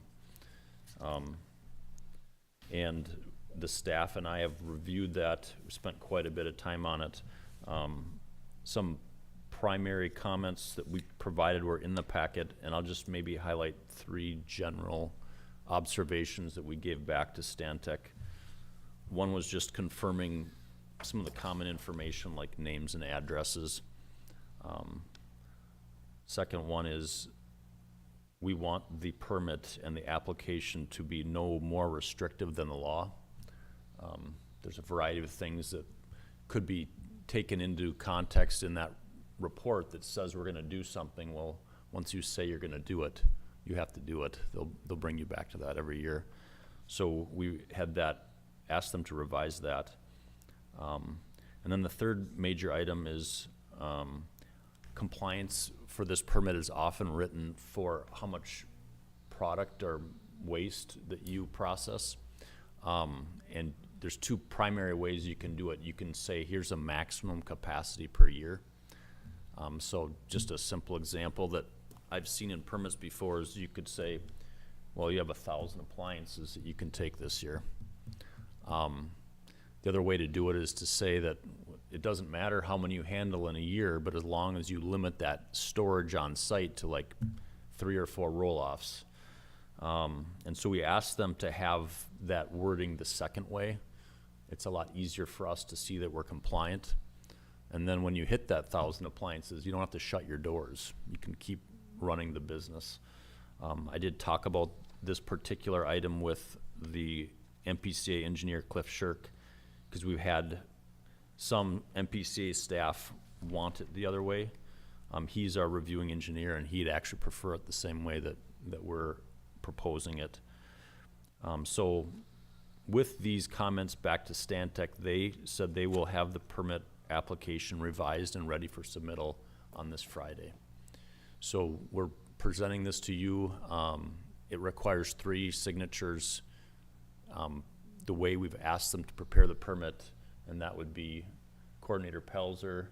N: And the staff and I have reviewed that, we spent quite a bit of time on it. Some primary comments that we provided were in the packet, and I'll just maybe highlight 3 general observations that we gave back to Stantec. One was just confirming some of the common information like names and addresses. Second one is we want the permit and the application to be no more restrictive than the law. There's a variety of things that could be taken into context in that report that says we're gonna do something. Well, once you say you're gonna do it, you have to do it. They'll bring you back to that every year. So we had that, asked them to revise that. And then the third major item is compliance for this permit is often written for how much product or waste that you process. And there's 2 primary ways you can do it. You can say, here's a maximum capacity per year. So just a simple example that I've seen in permits before is you could say, well, you have 1,000 appliances that you can take this year. The other way to do it is to say that it doesn't matter how many you handle in a year, but as long as you limit that storage on site to like 3 or 4 roll-offs. And so we asked them to have that wording the second way. It's a lot easier for us to see that we're compliant. And then when you hit that 1,000 appliances, you don't have to shut your doors. You can keep running the business. I did talk about this particular item with the MPCA engineer, Cliff Shirk, because we've had some MPCA staff want it the other way. He's our reviewing engineer, and he'd actually prefer it the same way that we're proposing it. So with these comments back to Stantec, they said they will have the permit application revised and ready for submittal on this Friday. So we're presenting this to you. It requires 3 signatures. The way we've asked them to prepare the permit, and that would be Coordinator Pelzer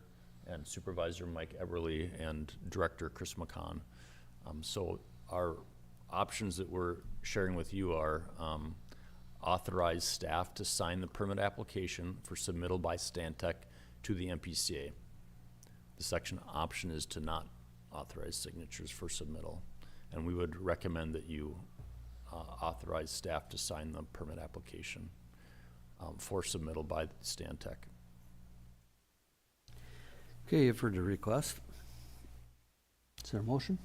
N: and Supervisor Mike Eberly and Director Chris McCon. So our options that we're sharing with you are authorize staff to sign the permit application for submittal by Stantec to the MPCA. The section option is to not authorize signatures for submittal, and we would recommend that you authorize staff to sign the permit application for submittal by Stantec.
A: Okay, you've heard the request. Is there a motion?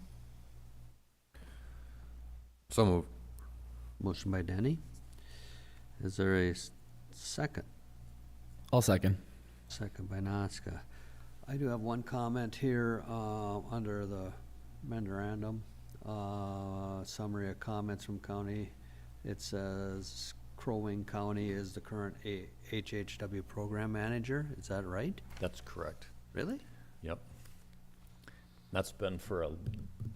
B: So moved.
A: Motion by Denny. Is there a second?
E: I'll second.
A: Second by Noska. I do have one comment here under the memorandum. Summary of comments from county. It says Crow Wing County is the current HHW program manager. Is that right?
N: That's correct.
A: Really?
N: Yep. That's been for,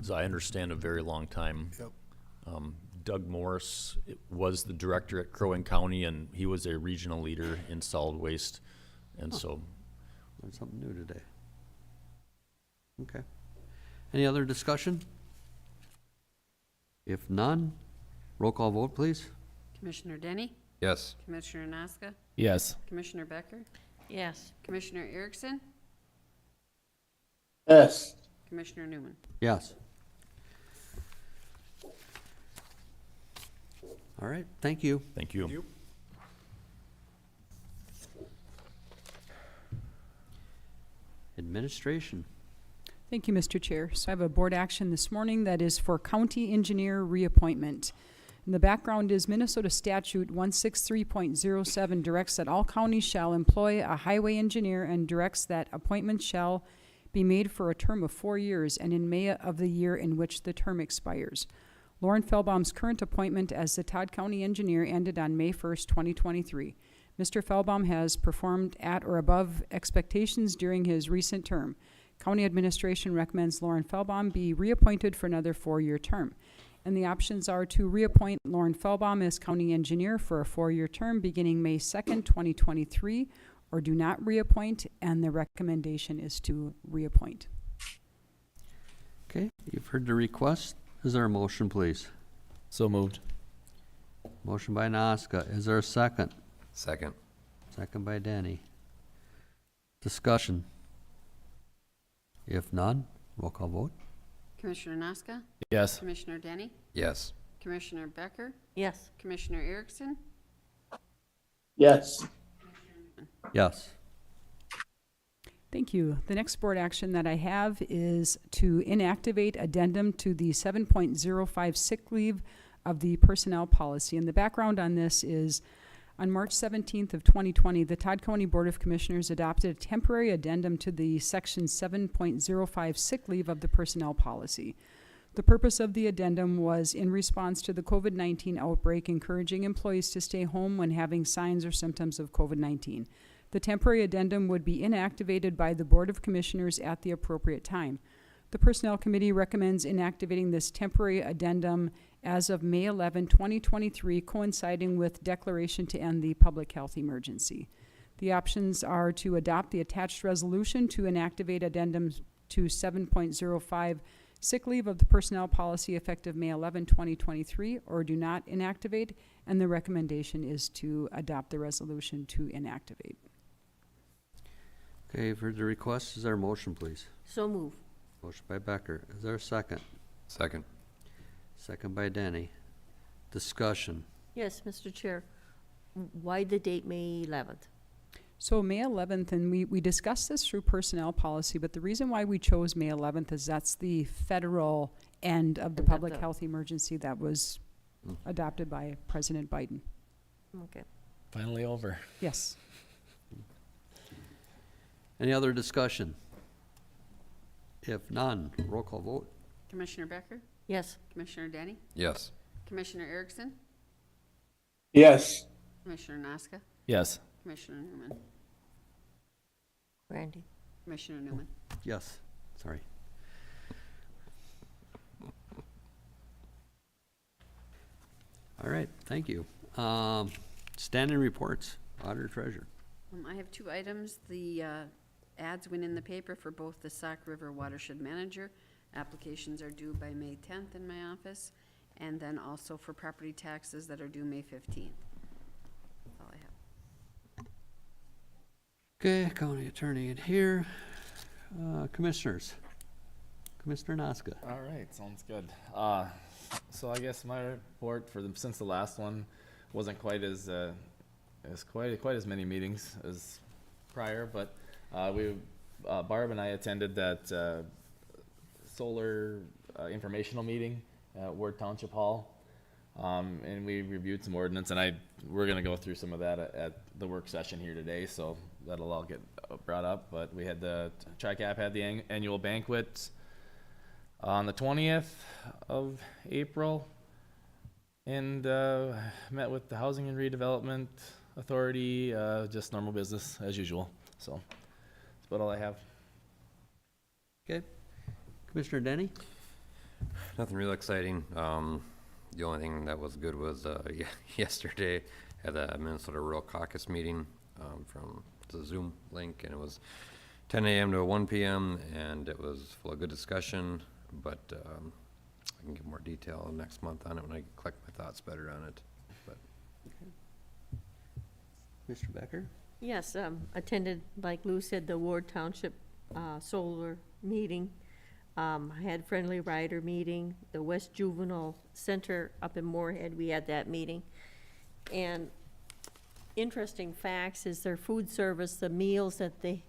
N: as I understand, a very long time.
B: Yep.
N: Doug Morris was the director at Crow Wing County, and he was a regional leader in solid waste. And so
A: Learned something new today. Okay. Any other discussion? If none, roll call vote, please.
C: Commissioner Denny?
B: Yes.
C: Commissioner Naska?
E: Yes.
C: Commissioner Becker?
H: Yes.
C: Commissioner Erickson?
B: Yes.
C: Commissioner Newman?
A: Yes. All right, thank you.
N: thank you.
A: Administration.
M: Thank you, Mr. Chair. So I have a board action this morning that is for county engineer reappointment. And the background is Minnesota statute 163.07 directs that all counties shall employ a highway engineer and directs that appointments shall be made for a term of 4 years and in May of the year in which the term expires. Lauren Feldbaum's current appointment as the Todd County engineer ended on May 1st, 2023. Mr. Feldbaum has performed at or above expectations during his recent term. County Administration recommends Lauren Feldbaum be reappointed for another 4-year term. And the options are to reappoint Lauren Feldbaum as county engineer for a 4-year term beginning May 2nd, 2023, or do not reappoint, and the recommendation is to reappoint.
A: Okay, you've heard the request. Is there a motion, please?
E: So moved.
A: Motion by Nazca. Is there a second?
E: Second.
A: Second by Danny. Discussion. If none, roll call vote.
C: Commissioner Nazca?
E: Yes.
C: Commissioner Denny?
E: Yes.
C: Commissioner Becker?
H: Yes.
C: Commissioner Erickson?
B: Yes.
A: Yes.
M: Thank you. The next board action that I have is to inactivate addendum to the 7.05 sick leave of the personnel policy. And the background on this is on March 17th of 2020, the Todd County Board of Commissioners adopted a temporary addendum to the section 7.05 sick leave of the personnel policy. The purpose of the addendum was in response to the COVID-19 outbreak, encouraging employees to stay home when having signs or symptoms of COVID-19. The temporary addendum would be inactivated by the Board of Commissioners at the appropriate time. The Personnel Committee recommends inactivating this temporary addendum as of May 11, 2023, coinciding with declaration to end the public health emergency. The options are to adopt the attached resolution to inactivate addendum to 7.05 sick leave of the personnel policy effective May 11, 2023, or do not inactivate, and the recommendation is to adopt the resolution to inactivate.
A: Okay, you've heard the request. Is there a motion, please?
H: So move.
A: Motion by Becker. Is there a second?
E: Second.
A: Second by Denny. Discussion.
H: Yes, Mr. Chair. Why the date May 11th?
M: So May 11th, and we discussed this through personnel policy, but the reason why we chose May 11th is that's the federal end of the
H: End of
M: public
H: the-
M: health emergency that was adopted by President Biden.
H: Okay.
E: Finally over.
M: Yes.
A: Any other discussion? If none, roll call vote.
C: Commissioner Becker?
H: Yes.
C: Commissioner Denny?
E: Yes.
C: Commissioner Erickson?
B: Yes.
C: Commissioner Nazca?
E: Yes.
C: Commissioner Newman?
H: Randy?
C: Commissioner Newman?
A: Yes. Sorry. All right, thank you. Standing reports, auditor treasurer.
C: I have 2 items. The ads went in the paper for both the Sauk River Watershed Manager. Applications are due by May 10th in my office, and then also for property taxes that are due May 15th. That's all I have.
A: Okay, county attorney in here. Commissioners. Commissioner Nazca.
E: All right, sounds good. So I guess my report for them, since the last one wasn't quite as quite as many meetings as prior, but Barb and I attended that solar informational meeting at Ward Township Hall, and we reviewed some ordinance, and we're gonna go through some of that at the work session here today, so that'll all get brought up. But we had TRICAP had the annual banquet on the 20th of April, and met with the Housing and Redevelopment Authority, just normal business as usual. So that's about all I have.
A: Okay. Commissioner Denny?
O: Nothing real exciting. The only thing that was good was yesterday at the Minnesota Rural Caucus meeting from the Zoom link, and it was 10 a.m. to 1 p.m. and it was full of good discussion. But I can give more detail next month on it when I collect my thoughts better on it. But
A: Mr. Becker?
H: Yes, attended, like Lou said, the Ward Township solar meeting. I had Friendly Rider meeting, the West Juvenile Center up in Moorhead, we had that meeting. And interesting facts is their food service, the meals that they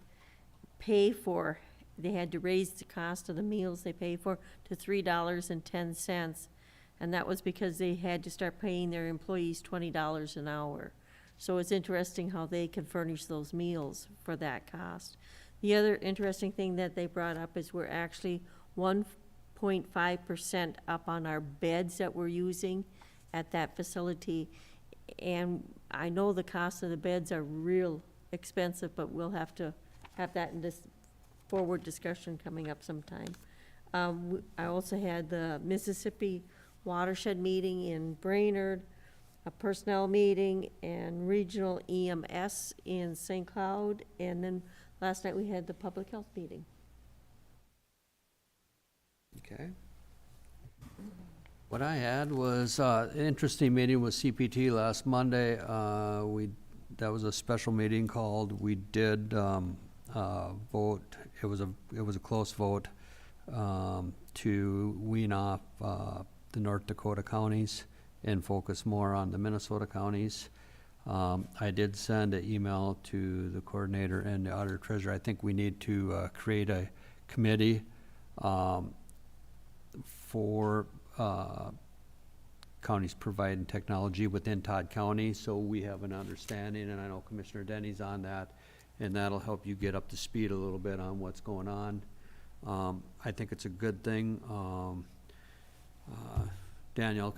H: pay for, they had to raise the cost of the meals they pay for to $3.10. And that was because they had to start paying their employees $20 an hour. So it's interesting how they can furnish those meals for that cost. The other interesting thing that they brought up is we're actually 1.5% up on our beds that we're using at that facility. And I know the cost of the beds are real expensive, but we'll have to have that in this forward discussion coming up sometime. I also had the Mississippi Watershed meeting in Brainerd, a personnel meeting, and regional EMS in St. Cloud, and then last night we had the public health meeting.
A: Okay. What I had was an interesting meeting with CPT last Monday. That was a special meeting called. We did vote. It was a close vote to wean off the North Dakota counties and focus more on the Minnesota counties. I did send an email to the coordinator and the auditor treasurer. I think we need to create a committee for counties providing technology within Todd County, so we have an understanding, and I know Commissioner Denny's on that, and that'll help you get up to speed a little bit on what's going on. I think it's a good thing. Danielle,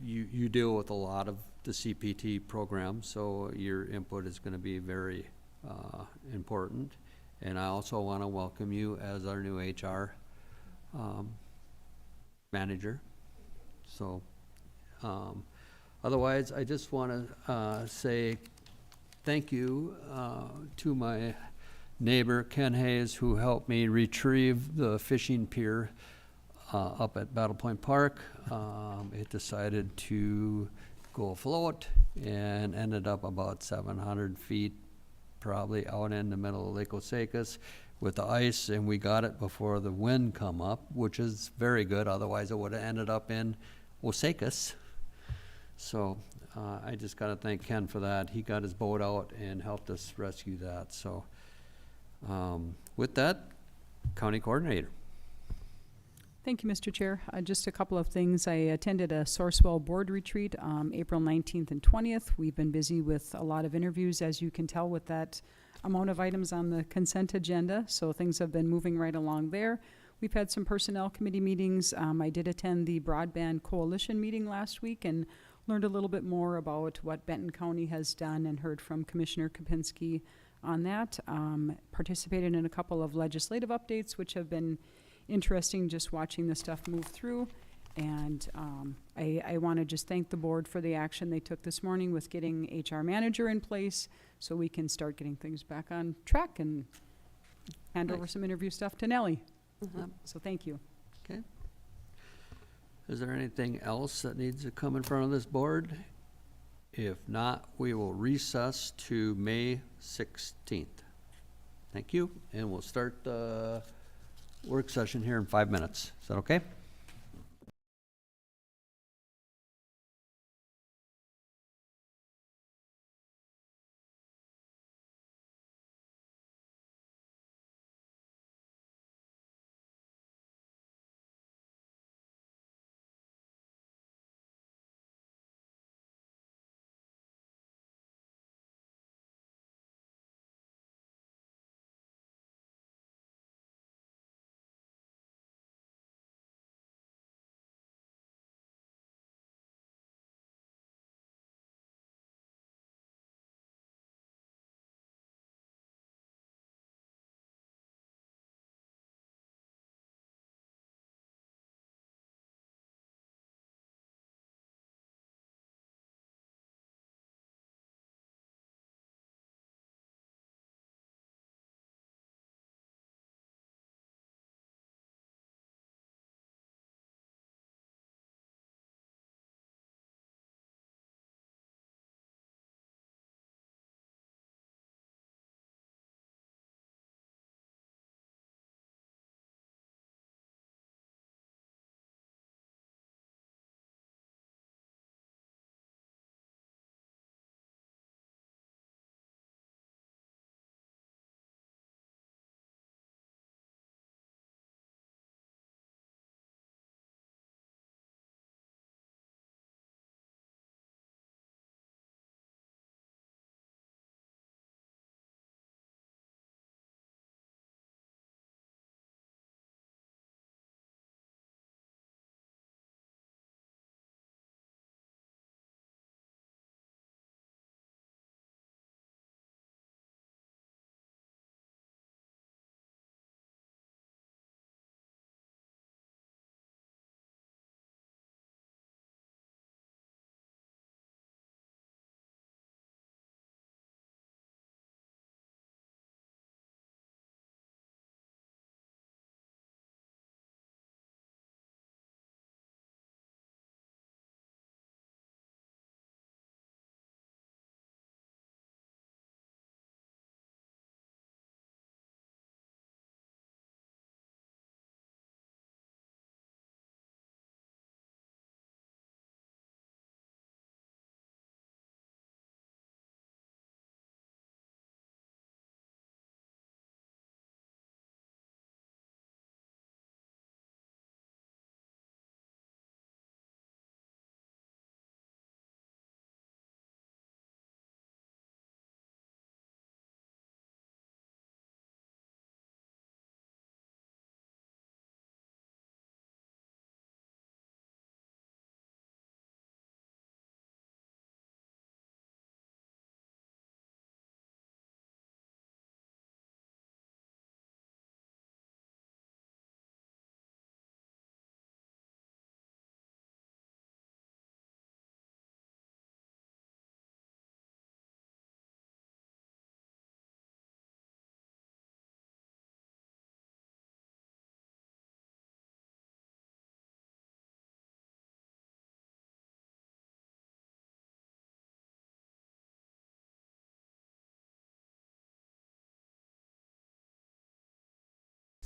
A: you deal with a lot of the CPT program, so your input is gonna be very important. And I also wanna welcome you as our new HR manager. So, otherwise, I just want to say thank you to my neighbor, Ken Hayes, who helped me retrieve the fishing pier up at Battle Point Park. It decided to go afloat and ended up about 700 feet, probably out in the middle of Lake Osakis with the ice, and we got it before the wind come up, which is very good. Otherwise, it would have ended up in Osakis. So I just got to thank Ken for that. He got his boat out and helped us rescue that. So with that, County Coordinator.
M: Thank you, Mr. Chair. Just a couple of things. I attended a Sourcewell board retreat April 19th and 20th. We've been busy with a lot of interviews, as you can tell, with that amount of items on the consent agenda, so things have been moving right along there. We've had some personnel committee meetings. I did attend the Broadband Coalition meeting last week and learned a little bit more about what Benton County has done and heard from Commissioner Kapinski on that. Participated in a couple of legislative updates, which have been interesting, just watching the stuff move through. And I want to just thank the board for the action they took this morning with getting HR manager in place so we can start getting things back on track and hand over some interview stuff to Nellie. So thank you.
A: Okay. Is there anything else that needs to come in front of this board? If not, we will recess to May 16th. Thank you, and we'll start the work session here in 5 minutes. Is that okay?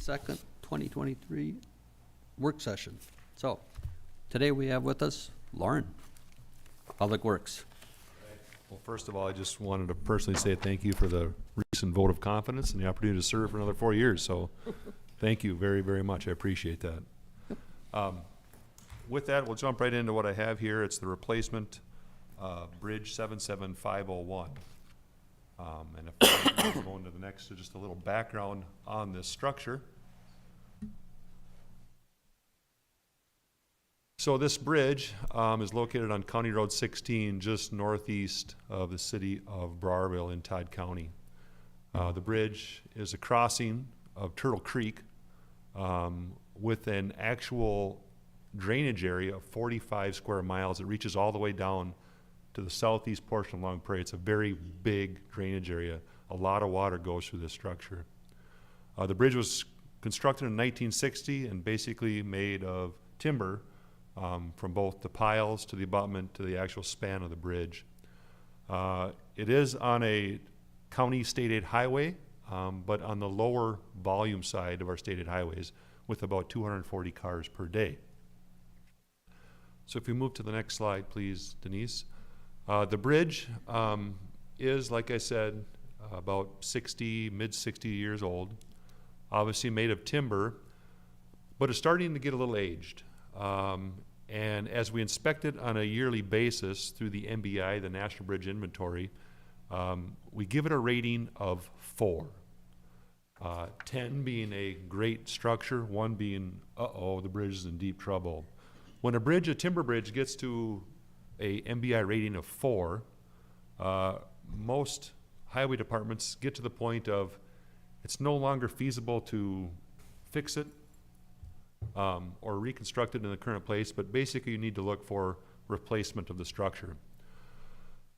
A: 22nd, 2023 work session. So, today we have with us Lauren, Public Works.
P: Well, first of all, I just wanted to personally say thank you for the recent vote of confidence and the opportunity to serve for another 4 years. So thank you very, very much. I appreciate that. With that, we'll jump right into what I have here. It's the replacement Bridge 77501. And if we go into the next, just a little background on this structure. So this bridge is located on County Road 16, just northeast of the city of Browerville in Todd County. The bridge is a crossing of Turtle Creek with an actual drainage area of 45 square miles. It reaches all the way down to the southeast portion of Long Prairie. It's a very big drainage area. A lot of water goes through this structure. The bridge was constructed in 1960 and basically made of timber from both the piles to the abutment to the actual span of the bridge. It is on a county state aid highway, but on the lower volume side of our state aid highways with about 240 cars per day. So if we move to the next slide, please, Denise. The bridge is, like I said, about mid 60 years old, obviously made of timber, but it's starting to get a little aged. And as we inspect it on a yearly basis through the NBI, the National Bridge Inventory, we give it a rating of 4. 10 being a great structure, 1 being, the bridge is in deep trouble. When a timber bridge gets to a NBI rating of 4, most highway departments get to the point of it's no longer feasible to fix it or reconstruct it in the current place, but basically you need to look for replacement of the structure.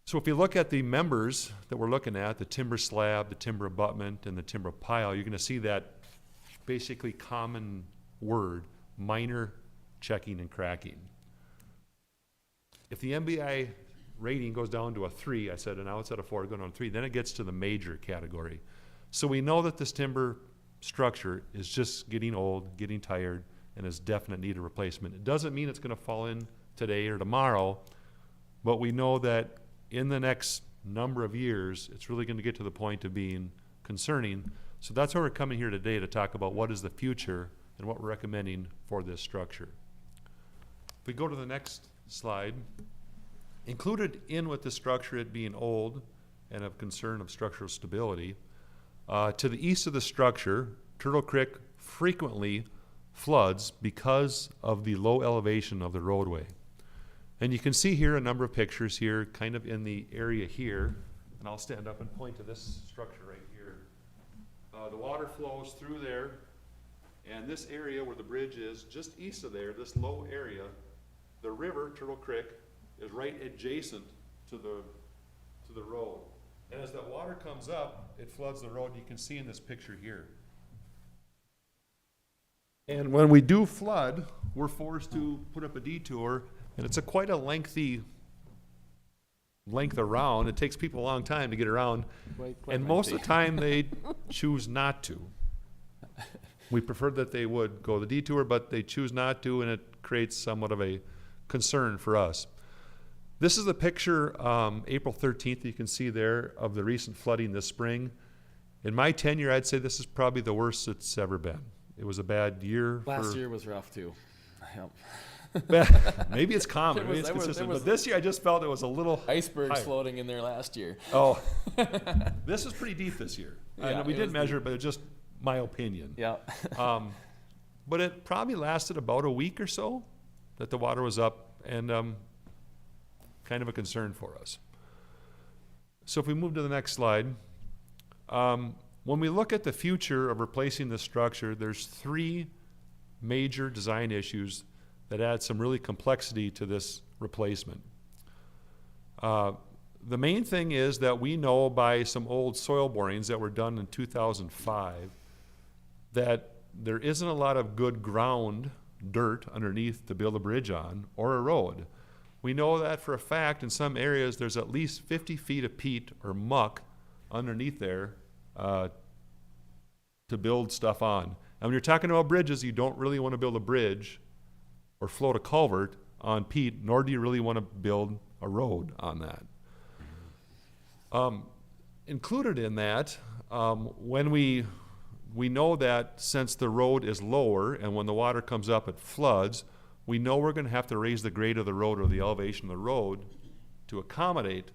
P: So if you look at the members that we're looking at, the timber slab, the timber abutment, and the timber pile, you're going to see that basically common word, minor checking and cracking. If the NBI rating goes down to a 3, I said, and now it's at a 4, going on 3, then it gets to the major category. So we know that this timber structure is just getting old, getting tired, and is definite need of replacement. It doesn't mean it's going to fall in today or tomorrow, but we know that in the next number of years, it's really going to get to the point of being concerning. So that's why we're coming here today to talk about what is the future and what we're recommending for this structure. If we go to the next slide, included in with the structure, it being old and of concern of structural stability, to the east of the structure, Turtle Creek frequently floods because of the low elevation of the roadway. And you can see here a number of pictures here, kind of in the area here, and I'll stand up and point to this structure right here. The water flows through there, and this area where the bridge is, just east of there, this low area, the river, Turtle Creek, is right adjacent to the road. And as that water comes up, it floods the road. You can see in this picture here. And when we do flood, we're forced to put up a detour, and it's quite a length around. It takes people a long time to get around, and most of the time they choose not to. We prefer that they would go the detour, but they choose not to, and it creates somewhat of a concern for us. This is a picture, April 13th, you can see there, of the recent flooding this spring. In my tenure, I'd say this is probably the worst it's ever been. It was a bad year.
E: Last year was rough too. Yep.
P: Maybe it's common, maybe it's consistent, but this year I just felt it was a little
E: icebergs
P: higher.
E: floating in there last year.
P: Oh, this is pretty deep this year.
E: Yeah,
P: we did measure it, but it's just my opinion.
E: Yeah.
P: But it probably lasted about a week or so that the water was up, and kind of a concern for us. So if we move to the next slide, when we look at the future of replacing this structure, there's 3 major design issues that add some really complexity to this replacement. The main thing is that we know by some old soil borings that were done in 2005 that there isn't a lot of good ground, dirt underneath to build a bridge on or a road. We know that for a fact in some areas there's at least 50 feet of peat or muck underneath there to build stuff on. And when you're talking about bridges, you don't really want to build a bridge or float a culvert on peat, nor do you really want to build a road on that. Included in that, when we know that since the road is lower and when the water comes up it floods, we know we're going to have to raise the grade of the road or the elevation of the road to accommodate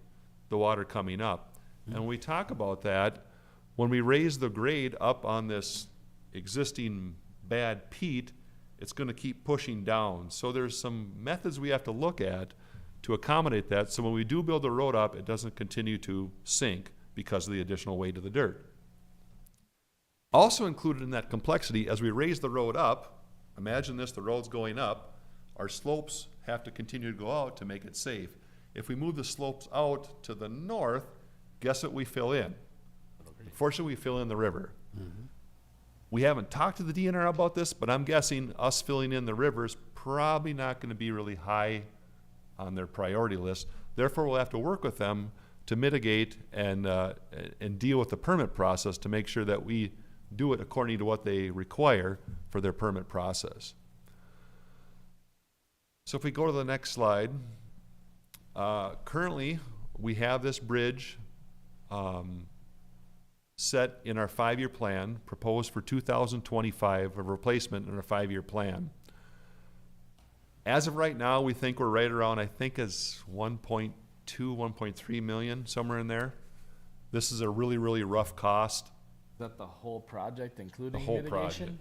P: the water coming up. And when we talk about that, when we raise the grade up on this existing bad peat, it's going to keep pushing down. So there's some methods we have to look at to accommodate that, so when we do build the road up, it doesn't continue to sink because of the additional weight of the dirt. Also included in that complexity, as we raise the road up, imagine this, the road's going up, our slopes have to continue to go out to make it safe. If we move the slopes out to the north, guess what we fill in? Unfortunately, we fill in the river. We haven't talked to the DNR about this, but I'm guessing us filling in the river is probably not going to be really high on their priority list. Therefore, we'll have to work with them to mitigate and deal with the permit process to make sure that we do it according to what they require for their permit process. So if we go to the next slide, currently we have this bridge set in our 5-year plan, proposed for 2025, a replacement in our 5-year plan. As of right now, we think we're right around, I think is 1.2, 1.3 million, somewhere in there. This is a really, really rough cost.
E: Is that the whole project, including
P: The whole
E: mitigation?
P: project.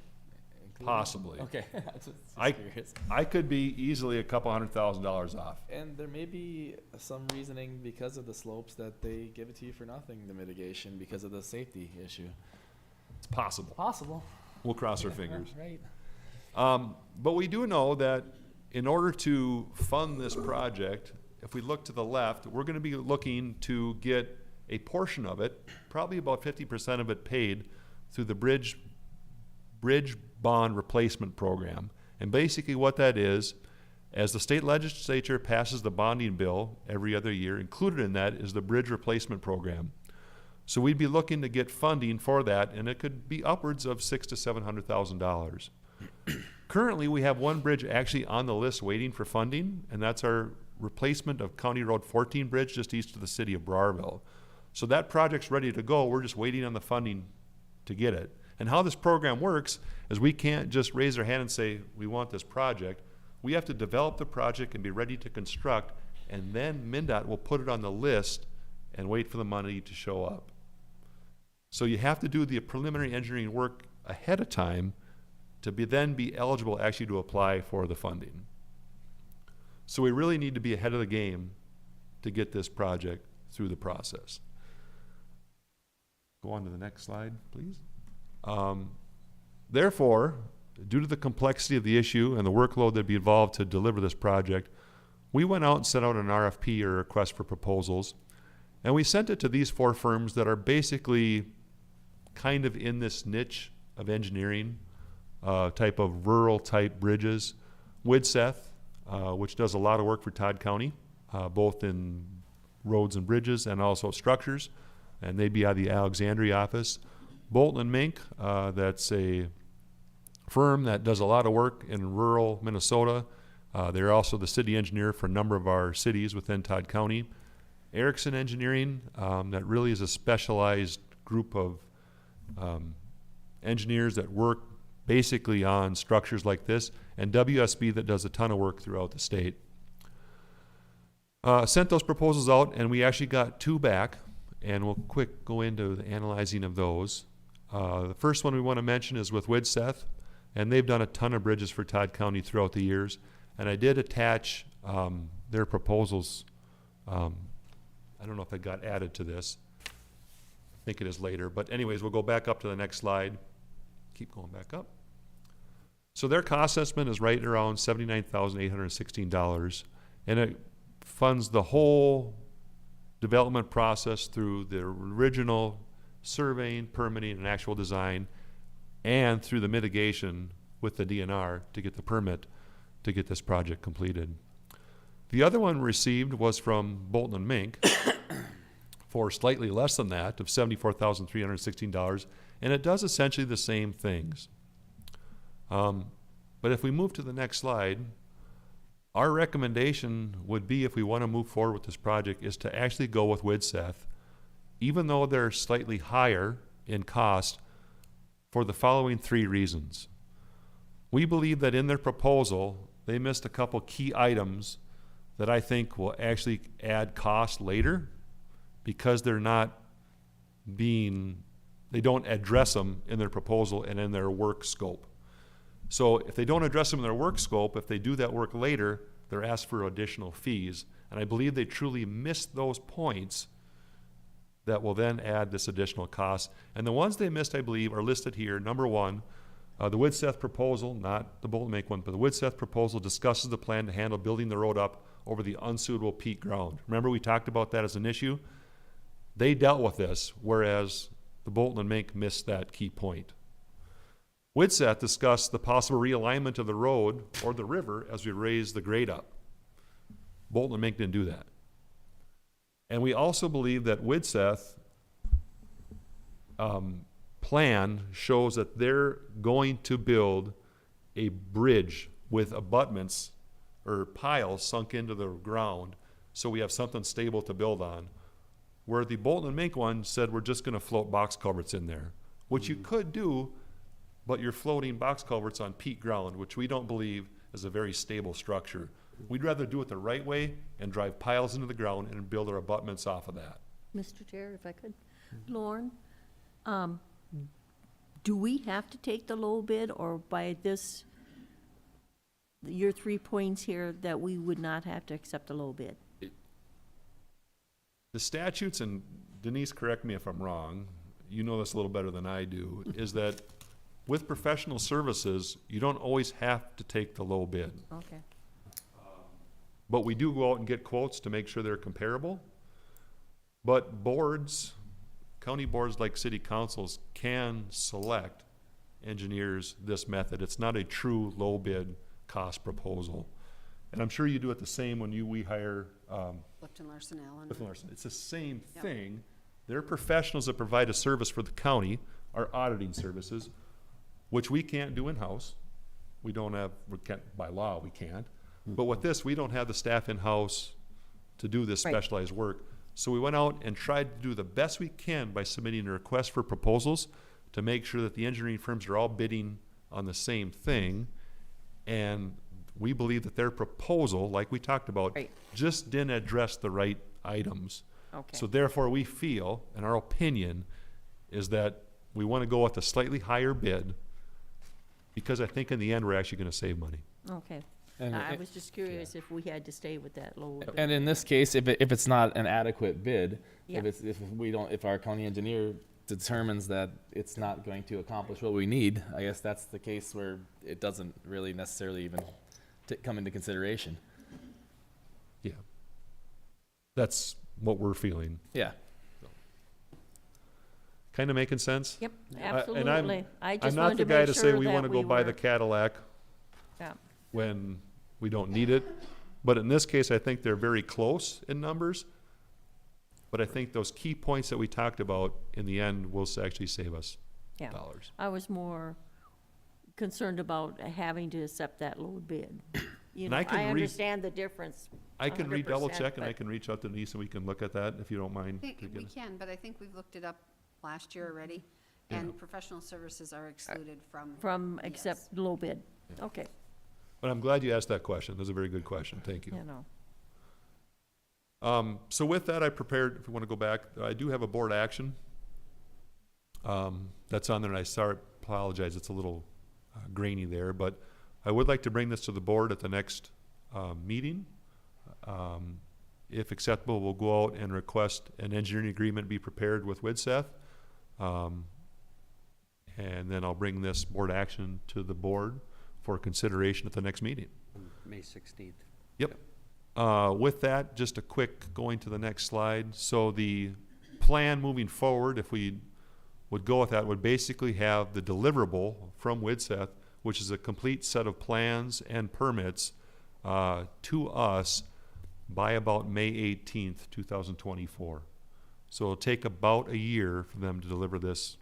E: Including-
P: Possibly.
E: Okay. That's just curious.
P: I could be easily a couple $100,000 off.
E: And there may be some reasoning because of the slopes that they give it to you for nothing, the mitigation, because of the safety issue.
P: It's possible.
E: Possible.
P: We'll cross our fingers.
E: Right.
P: But we do know that in order to fund this project, if we look to the left, we're going to be looking to get a portion of it, probably about 50% of it paid through the bridge bond replacement program. And basically what that is, as the state legislature passes the bonding bill every other year, included in that is the bridge replacement program. So we'd be looking to get funding for that, and it could be upwards of $600,000 to $700,000. Currently, we have one bridge actually on the list waiting for funding, and that's our replacement of County Road 14 bridge just east of the city of Browerville. So that project's ready to go. We're just waiting on the funding to get it. And how this program works is we can't just raise our hand and say, we want this project. We have to develop the project and be ready to construct, and then MnDOT will put it on the list and wait for the money to show up. So you have to do the preliminary engineering work ahead of time to then be eligible actually to apply for the funding. So we really need to be ahead of the game to get this project through the process. Go on to the next slide, please. Therefore, due to the complexity of the issue and the workload that'd be involved to deliver this project, we went out and sent out an RFP, or request for proposals, and we sent it to these 4 firms that are basically kind of in this niche of engineering, type of rural type bridges. Widseth, which does a lot of work for Todd County, both in roads and bridges and also structures, and they'd be out of the Alexandria office. Bolton and Mink, that's a firm that does a lot of work in rural Minnesota. They're also the city engineer for a number of our cities within Todd County. Erickson Engineering, that really is a specialized group of engineers that work basically on structures like this, and WSB that does a ton of work throughout the state. Sent those proposals out, and we actually got 2 back, and we'll quick go into the analyzing of those. The first one we want to mention is with Widseth, and they've done a ton of bridges for Todd County throughout the years, and I did attach their proposals. I don't know if it got added to this. I think it is later, but anyways, we'll go back up to the next slide. Keep going back up. So their cost estimate is right around $79,816, and it funds the whole development process through the original surveying, permitting, and actual design, and through the mitigation with the DNR to get the permit to get this project completed. The other one received was from Bolton and Mink for slightly less than that, of $74,316, and it does essentially the same things. But if we move to the next slide, our recommendation would be, if we want to move forward with this project, is to actually go with Widseth, even though they're slightly higher in cost, for the following 3 reasons. We believe that in their proposal, they missed a couple key items that I think will actually add cost later, because they don't address them in their proposal and in their work scope. So if they don't address them in their work scope, if they do that work later, they're asked for additional fees. And I believe they truly missed those points that will then add this additional cost. And the ones they missed, I believe, are listed here. Number 1, the Widseth proposal, not the Bolton Make one, but the Widseth proposal discusses the plan to handle building the road up over the unsuitable peak ground. Remember, we talked about that as an issue? They dealt with this, whereas the Bolton and Mink missed that key point. Widseth discussed the possible realignment of the road or the river as we raise the grade up. Bolton and Mink didn't do that. And we also believe that Widseth plan shows that they're going to build a bridge with abutments or piles sunk into the ground, so we have something stable to build on. Where the Bolton and Mink one said we're just going to float box culverts in there, which you could do, but you're floating box culverts on peat ground, which we don't believe is a very stable structure. We'd rather do it the right way and drive piles into the ground and build our abutments off of that.
H: Mr. Chair, if I could. Lauren, do we have to take the low bid, or by this, your 3 points here, that we would not have to accept the low bid?
P: The statutes, and Denise, correct me if I'm wrong, you know this a little better than I do, is that with professional services, you don't always have to take the low bid.
H: Okay.
P: But we do go out and get quotes to make sure they're comparable. But boards, county boards like city councils, can select engineers this method. It's not a true low bid cost proposal. And I'm sure you do it the same when we hire
C: Lipton Larson Allen.
P: Lipton Larson. It's the same
C: Yep.
P: thing. They're professionals that provide a service for the county, our auditing services, which we can't do in-house. We can't, by law, we can't. But with this, we don't have the staff in-house to do this
H: Right.
P: specialized work. So we went out and tried to do the best we can by submitting a request for proposals to make sure that the engineering firms are all bidding on the same thing. And we believe that their proposal, like we talked about,
H: Right.
P: just didn't address the right items.
H: Okay.
P: So therefore, we feel, and our opinion, is that we want to go with a slightly higher bid, because I think in the end, we're actually going to save money.
H: Okay.
E: And
H: I
E: it-
H: was just curious if we had to stay with that low bid.
E: And in this case, if it's not an adequate bid,
H: Yeah.
E: if our county engineer determines that it's not going to accomplish what we need, I guess that's the case where it doesn't really necessarily even come into consideration.
P: Yeah. That's what we're feeling.
E: Yeah.
P: Kind of making sense?
H: Yep,
P: And I'm-
H: absolutely. I just
P: I'm not
H: wanted
P: the
H: to
P: guy
H: make
P: to say
H: sure
P: we want
H: that
P: to go
H: we
P: buy the
H: were.
P: Cadillac
H: Yeah.
P: when we don't need it. But in this case, I think they're very close in numbers. But I think those key points that we talked about in the end will actually save us
H: Yeah.
P: dollars.
H: I was more concerned about having to accept that low bid. You
P: And
H: know,
P: I can
H: I
P: read-
H: understand the difference.
P: I can redouble
H: 100%,
P: check and I
H: but-
P: can reach out to Denise and we can look at that if you don't mind.
C: I think
P: to
C: we
P: get-
C: can, but I think we've looked it up last year already, and professional services are excluded from.
H: From
C: yes.
H: accept low bid. Okay,
P: But I'm glad you asked that question. That's a very good question. Thank you.
H: you know.
P: So with that, I prepared, if you want to go back, I do have a board action. That's on there, and apologize, it's a little grainy there, but I would like to bring this to the board at the next meeting. If acceptable, we'll go out and request an engineering agreement be prepared with Widseth. And then I'll bring this board action to the board for consideration at the next meeting.
A: May 16th.
P: Yep. With that, just a quick, going to the next slide. So the plan moving forward, if we would go with that, would basically have the deliverable from Widseth, which is a complete set of plans and permits to us by about May 18th, 2024. So it'll take about a year for them to deliver this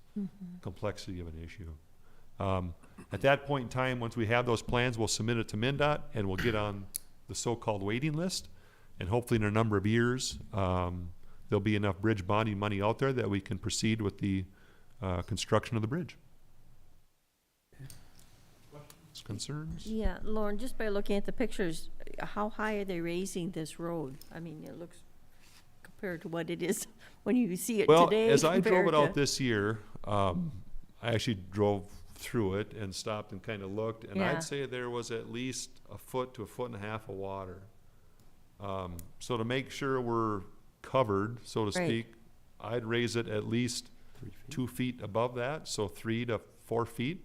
P: complexity of an issue. At that point in time, once we have those plans, we'll submit it to MnDOT and we'll get on the so-called waiting list. And hopefully in a number of years, there'll be enough bridge bonding money out there that we can proceed with the construction of the bridge. Questions, concerns?
H: Yeah, Lauren, just by looking at the pictures, how high are they raising this road? I mean, it looks, compared to what it is when you see it
P: Well,
H: today.
P: as I drove
H: compared
P: it out
H: to-
P: this year, I actually drove through it and stopped and kind of looked, and
H: Yeah.
P: I'd say there was at least a foot to a foot and a half of water. So to make sure we're covered, so to
H: Right.
P: speak, I'd raise it at least 2 feet above that, so 3 to 4 feet.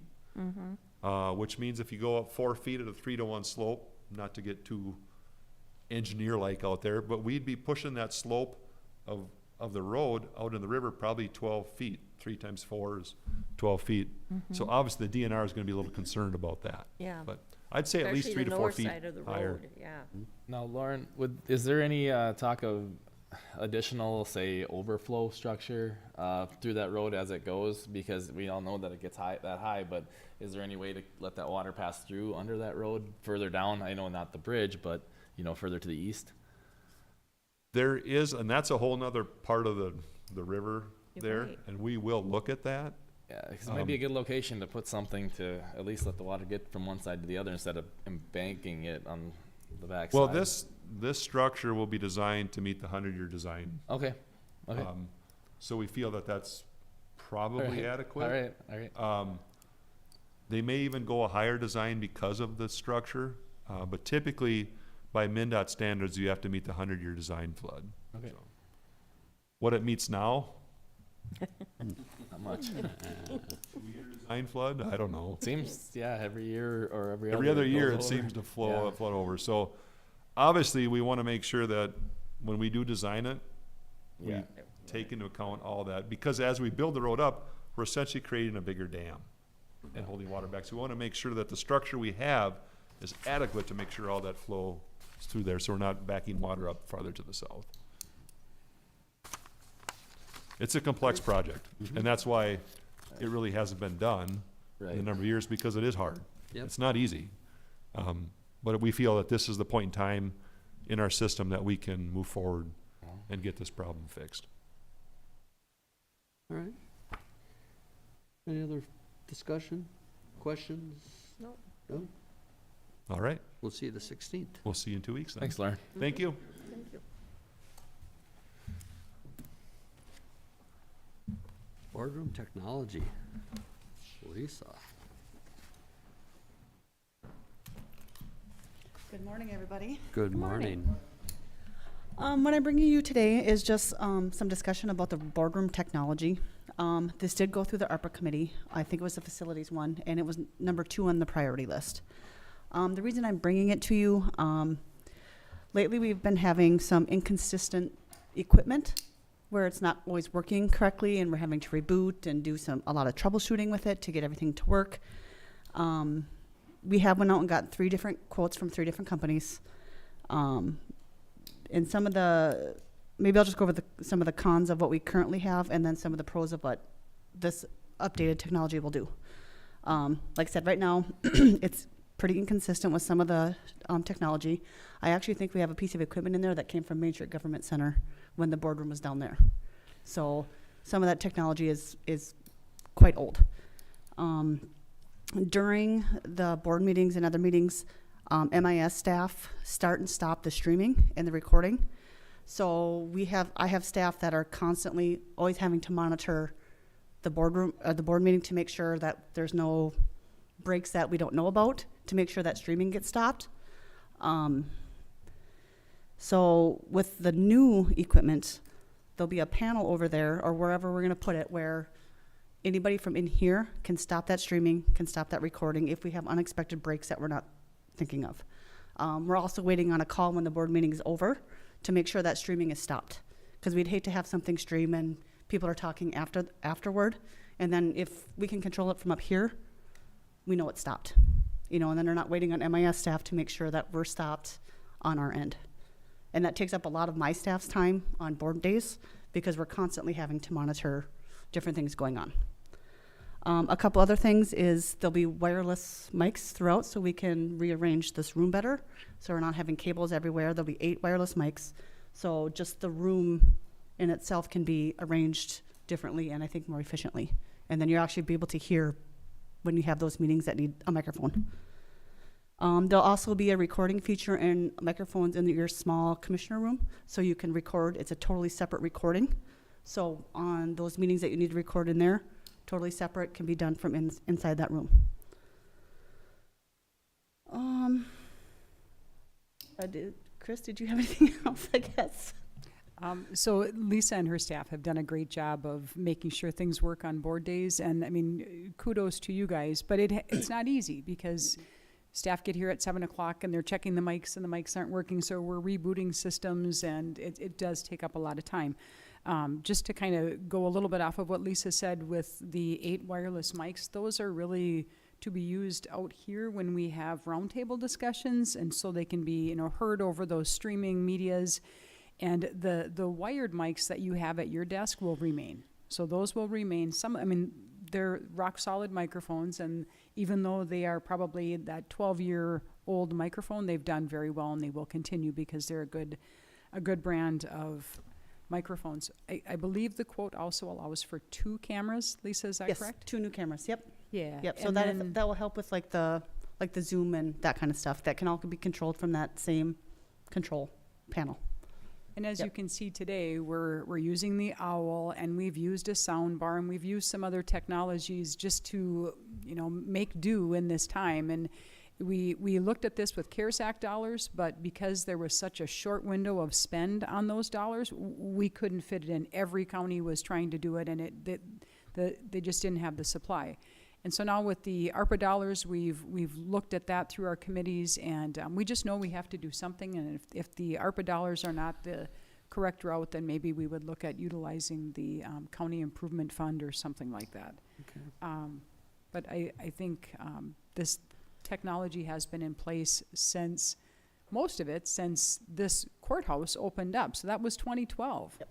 P: Which means if you go up 4 feet at a 3-to-1 slope, not to get too engineer-like out there, but we'd be pushing that slope of the road out in the river probably 12 feet. 3 times 4 is 12 feet. So obviously the DNR is gonna be a little concerned about that.
H: Yeah.
P: But I'd say at least 3
H: Especially the
P: to 4
H: north
P: feet
H: side of the
P: higher.
H: road, yeah.
E: Now, Lauren, is there any talk of additional, say, overflow structure through that road as it goes? Because we all know that it gets that high, but is there any way to let that water pass through under that road further down? I know not the bridge, but further to the east.
P: There is, and that's a whole nother part of the river
H: You're
P: there,
H: right.
P: and we will look at that.
E: Yeah, because it might be a good location to put something to at least let the water get from one side to the other instead of embanking it on the back
P: Well,
E: side.
P: this structure will be designed to meet the 100-year design.
E: Okay. Okay.
P: So we feel that that's probably
E: All right.
P: adequate.
E: All right.
P: They may even go a higher design because of the structure, but typically by MnDOT standards, you have to meet the 100-year design flood.
E: Okay.
P: So, what it meets now,
E: Not much.
P: design flood, I don't know.
E: Seems, yeah, every year or every
P: Every other
E: it
P: year,
E: goes
P: it
E: over.
P: seems to flood
E: Yeah.
P: over. So obviously, we want to make sure that when we do design it, we
E: Yeah.
P: take into account all that. Because as we build the road up, we're essentially creating a bigger dam and holding water back. So we want to make sure that the structure we have is adequate to make sure all that flow is through there, so we're not backing water up farther to the south. It's a complex project, and that's why it really hasn't been done in a
E: Right.
P: number of years, because it is hard.
A: Yep.
P: It's not easy. But we feel that this is the point in time in our system that we can move forward and get this problem fixed.
A: All right. Any other discussion, questions?
H: No.
A: No?
P: All right,
A: We'll see you the 16th.
P: we'll see you in 2 weeks then.
E: Thanks, Lauren.
P: Thank you.
H: Thank you.
A: Boardroom technology. Lisa.
Q: Good morning, everybody.
A: Good morning.
Q: What I'm bringing you today is just some discussion about the boardroom technology. This did go through the ARPA committee. I think it was the facilities one, and it was number 2 on the priority list. The reason I'm bringing it to you, lately we've been having some inconsistent equipment where it's not always working correctly, and we're having to reboot and do a lot of troubleshooting with it to get everything to work. We have went out and got 3 different quotes from 3 different companies. And some of maybe I'll just go over some of the cons of what we currently have, and then some of the pros of what this updated technology will do. Like I said, right now, it's pretty inconsistent with some of the technology. I actually think we have a piece of equipment in there that came from Main Street Government Center when the boardroom was down there. So some of that technology is quite old. During the board meetings and other meetings, MIS staff start and stop the streaming and the recording. So I have staff that are constantly always having to monitor the boardroom, the board meeting, to make sure that there's no breaks that we don't know about, to make sure that streaming gets stopped. So with the new equipment, there'll be a panel over there or wherever we're gonna put it where anybody from in here can stop that streaming, can stop that recording if we have unexpected breaks that we're not thinking of. We're also waiting on a call when the board meeting is over to make sure that streaming is stopped. Because we'd hate to have something stream and people are talking afterward. And then if we can control it from up here, we know it's stopped. And then they're not waiting on MIS staff to make sure that we're stopped on our end. And that takes up a lot of my staff's time on board days because we're constantly having to monitor different things going on. A couple other things is there'll be wireless mics throughout so we can rearrange this room better. So we're not having cables everywhere. There'll be 8 wireless mics. So just the room in itself can be arranged differently and I think more efficiently. And then you'll actually be able to hear when you have those meetings that need a microphone. There'll also be a recording feature and microphones in your small commissioner room. So you can record. It's a totally separate recording. So on those meetings that you need to record in there, totally separate, can be done from inside that room. Chris, did you have anything else, I guess?
M: So Lisa and her staff have done a great job of making sure things work on board days. And I mean, kudos to you guys, but it's not easy because staff get here at 7 o'clock and they're checking the mics and the mics aren't working. So we're rebooting systems and it does take up a lot of time. Just to kind of go a little bit off of what Lisa said with the 8 wireless mics, those are really to be used out here when we have roundtable discussions, and so they can be, heard over those streaming medias. And the wired mics that you have at your desk will remain. So those will remain. They're rock solid microphones, and even though they are probably that 12-year-old microphone, they've done very well, and they will continue because they're a good brand of microphones. I believe the quote also allows for 2 cameras. Lisa, is that correct?
Q: Yes, 2 new cameras. Yep.
M: Yeah.
Q: Yep. So that will help with like the Zoom and that kind of stuff. That can all be controlled from that same control panel.
M: And as you can see today, we're using the OWL, and we've used a sound bar, and we've used some other technologies just to make do in this time. And we looked at this with CARES Act dollars, but because there was such a short window of spend on those dollars, we couldn't fit it in. Every county was trying to do it, and they just didn't have the supply. And so now with the ARPA dollars, we've looked at that through our committees, and we just know we have to do something. And if the ARPA dollars are not the correct route, then maybe we would look at utilizing the county improvement fund or something like that.
A: Okay.
M: But I think this technology has been in place since since this courthouse opened up. So that was 2012. Yep.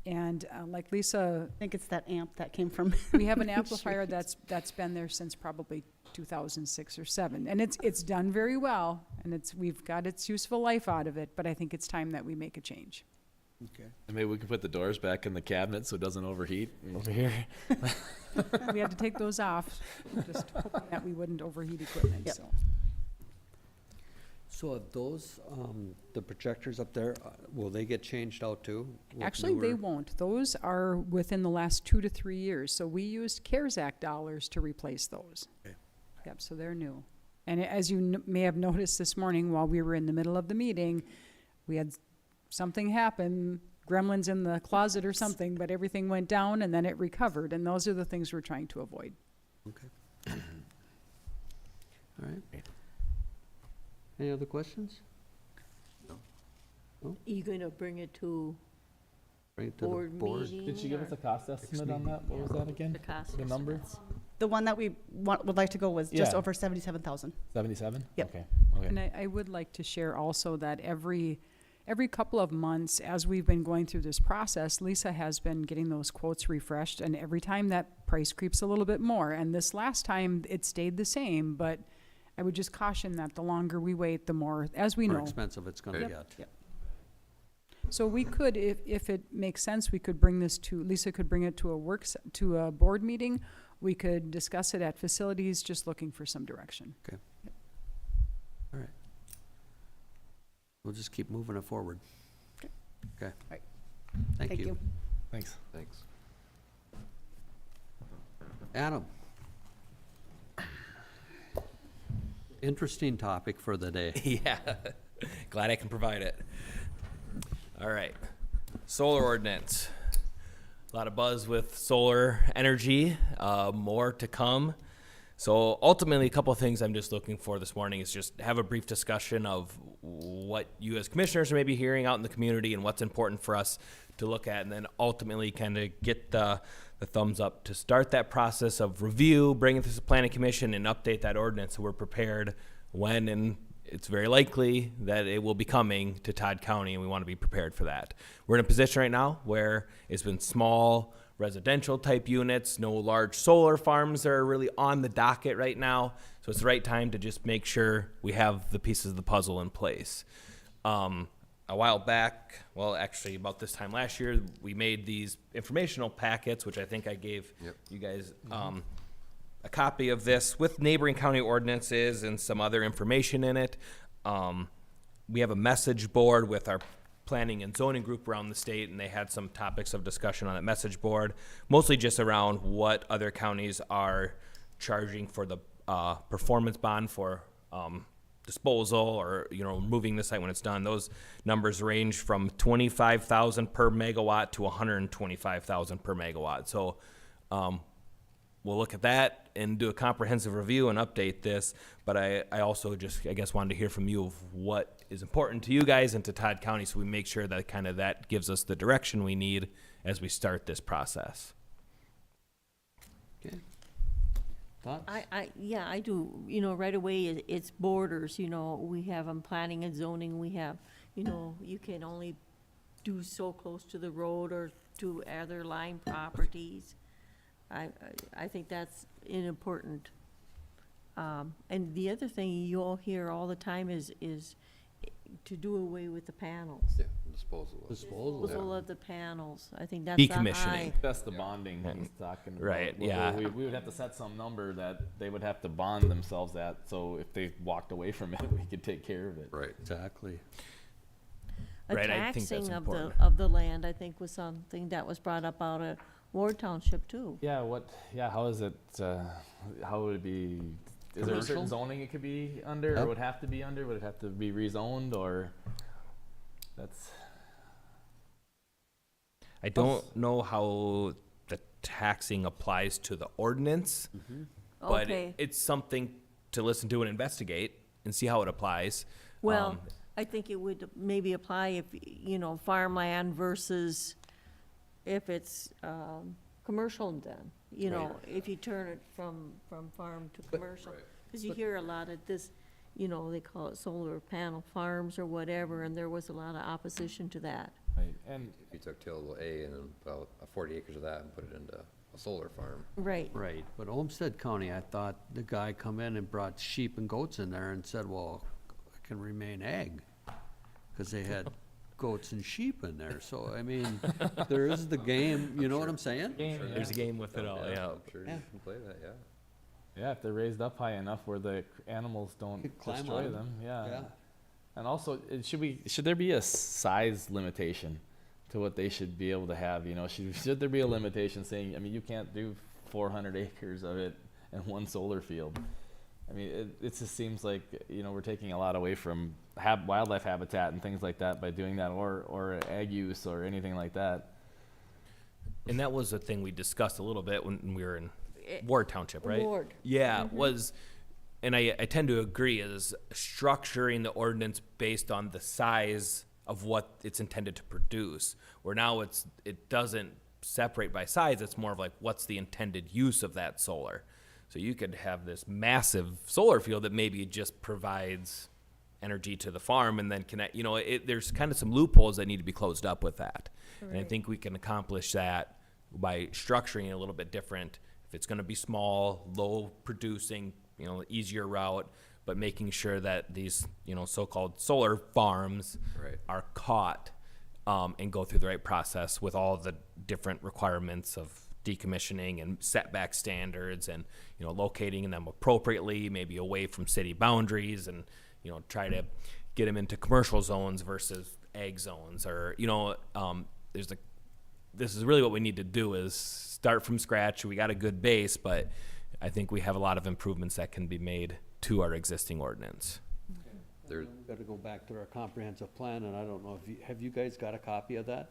M: And like Lisa,
Q: I think it's that amp that came from.
M: we have an amplifier that's been there since probably 2006 or 7, and it's done very well, and we've got its useful life out of it. But I think it's time that we make a change.
A: Okay.
E: And maybe we can put the doors back in the cabinet so it doesn't overheat over here.
M: We had to take those off, just hoping that we wouldn't overheat equipment.
Q: Yep.
A: So are those, the projectors up there, will they get changed out too? with
M: Actually, they
A: newer-
M: won't. Those are within the last 2 to 3 years. So we used CARES Act dollars to replace those.
A: Okay.
M: Yep, so they're new. And as you may have noticed this morning while we were in the middle of the meeting, we had something happen, gremlins in the closet or something, but everything went down and then it recovered. And those are the things we're trying to avoid.
A: Okay. All right. Any other questions?
H: Are you going to bring it to
A: Bring it to the
H: board
A: board.
H: meeting?
E: Did she give us a cost estimate on that? What was that again?
H: The cost
E: The number?
H: estimates.
Q: The one that we would like to go was just
E: Yeah.
Q: over 77,000.
E: 77?
Q: Yep.
E: Okay.
M: And I would like to share also that every couple of months, as we've been going through this process, Lisa has been getting those quotes refreshed, and every time that price creeps a little bit more. And this last time, it stayed the same, but I would just caution that the longer we wait, the more, as we
A: More
M: know.
A: expensive it's gonna get.
Q: Yep.
M: So we could, if it makes sense, we could bring this to, Lisa could bring it to a board meeting. We could discuss it at facilities, just looking for some direction.
A: All right. We'll just keep moving it forward. Okay.
Q: right.
A: Thank you.
E: Thanks.
O: Thanks.
A: Adam. Interesting topic for the day.
R: Yeah, glad I can provide it. All right, solar ordinance. A lot of buzz with solar energy, more to come. So ultimately, a couple of things I'm just looking for this morning is just have a brief discussion of what you as commissioners are maybe hearing out in the community and what's important for us to look at, and then ultimately kind of get the thumbs up to start that process of review, bring it to the planning commission and update that ordinance so we're prepared when, and it's very likely that it will be coming to Todd County, and we want to be prepared for that. We're in a position right now where it's been small residential type units, no large solar farms that are really on the docket right now. So it's the right time to just make sure we have the pieces of the puzzle in place. A while back, well, actually about this time last year, we made these informational packets, which I think I gave you guys a copy of this with neighboring county ordinances and some other information in it. We have a message board with our planning and zoning group around the state, and they had some topics of discussion on that message board, mostly just around what other counties are charging for the performance bond for disposal, or moving the site when it's done. Those numbers range from 25,000 per megawatt to 125,000 per megawatt. So we'll look at that and do a comprehensive review and update this. But I also just, I guess, wanted to hear from you of what is important to you guys and to Todd County, so we make sure that that gives us the direction we need as we start this process.
A: Okay. Thoughts?
H: I do, right away, it's borders, we have planning and zoning, we have, you can only do so close to the road or to other line properties. I think that's important. And the other thing you'll hear all the time is to do away with the panels.
O: Yeah, disposal
H: Of the panels. I think that's
R: decommissioning.
E: That's the bonding he's talking about.
R: Right,
E: Well,
R: yeah.
E: We would have to set some number that they would have to bond themselves at, so if they walked away from it, we could take care of it.
O: Right.
A: Exactly.
R: Right, I think that's
H: Taxing
R: important.
H: of the land, I think, was something that was brought up out of Ward Township too.
E: Yeah, how is it, how would it be, is there a certain zoning it could be under, or would have to be under? Would it have to be rezoned, or that's?
R: I don't know how the taxing applies to the ordinance, but
H: Okay.
R: it's something to listen to and investigate and see how it applies.
H: Well, I think it would maybe apply if, farmland versus if it's, commercial then, if you turn it from farm to commercial. Because you hear a lot of this, they call it solar panel farms or whatever, and there was a lot of opposition to that.
E: Right, and
O: If you took tillable A and then about 40 acres of that and put it into a solar farm.
H: Right.
A: Right, but Olmsted County, I thought the guy come in and brought sheep and goats in there and said, well, it can remain ag, because they had goats and sheep in there, so, I mean, there is the game, you know what I'm saying?
R: There's a game with it all, yeah.
O: I'm sure you can play that, yeah.
E: yeah, if they're raised up high enough where the animals don't
A: Could climb
E: destroy
A: on
E: them,
A: Yeah.
E: yeah. And also, should there be a size limitation to what they should be able to have? Should there be a limitation saying, you can't do 400 acres of it in one solar field? It just seems like, we're taking a lot away from wildlife habitat and things like that by doing that, or ag use or anything like that.
R: And that was a thing we discussed a little bit when we were in Ward Township, right?
H: Ward.
R: Yeah, and I tend to agree, is structuring the ordinance based on the size of what it's intended to produce. Where now it doesn't separate by size, it's more of like, what's the intended use of that solar? So you could have this massive solar field that maybe just provides energy to the farm and then connect, there's kind of some loopholes that need to be closed up with that. And I think we can accomplish that by structuring it a little bit different. If it's going to be small, low producing, easier route, but making sure that these, so-called solar farms are caught and go through the right process with all the different requirements of decommissioning and setback standards, and locating them appropriately, maybe away from city boundaries, and try to get them into commercial zones versus ag zones, or this is really what we need to do, is start from scratch. We got a good base, but I think we have a lot of improvements that can be made to our existing ordinance.
A: We've got to go back to our comprehensive plan, and I don't know if have you guys got a copy of that?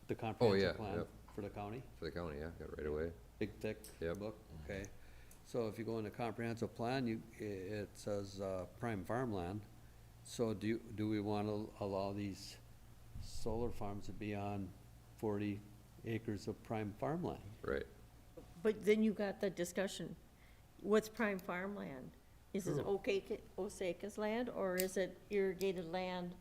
A: The comprehensive plan
O: yep.
A: for the county?
O: For the county, yeah, got it right away.
A: Big, thick book? Okay. So if you go in the comprehensive plan, it says, prime farmland. So do we want to allow these solar farms to be on 40 acres of prime farmland?
O: Right.
H: But then you got the discussion, what's prime farmland? Is it Osaka's land, or is it irrigated land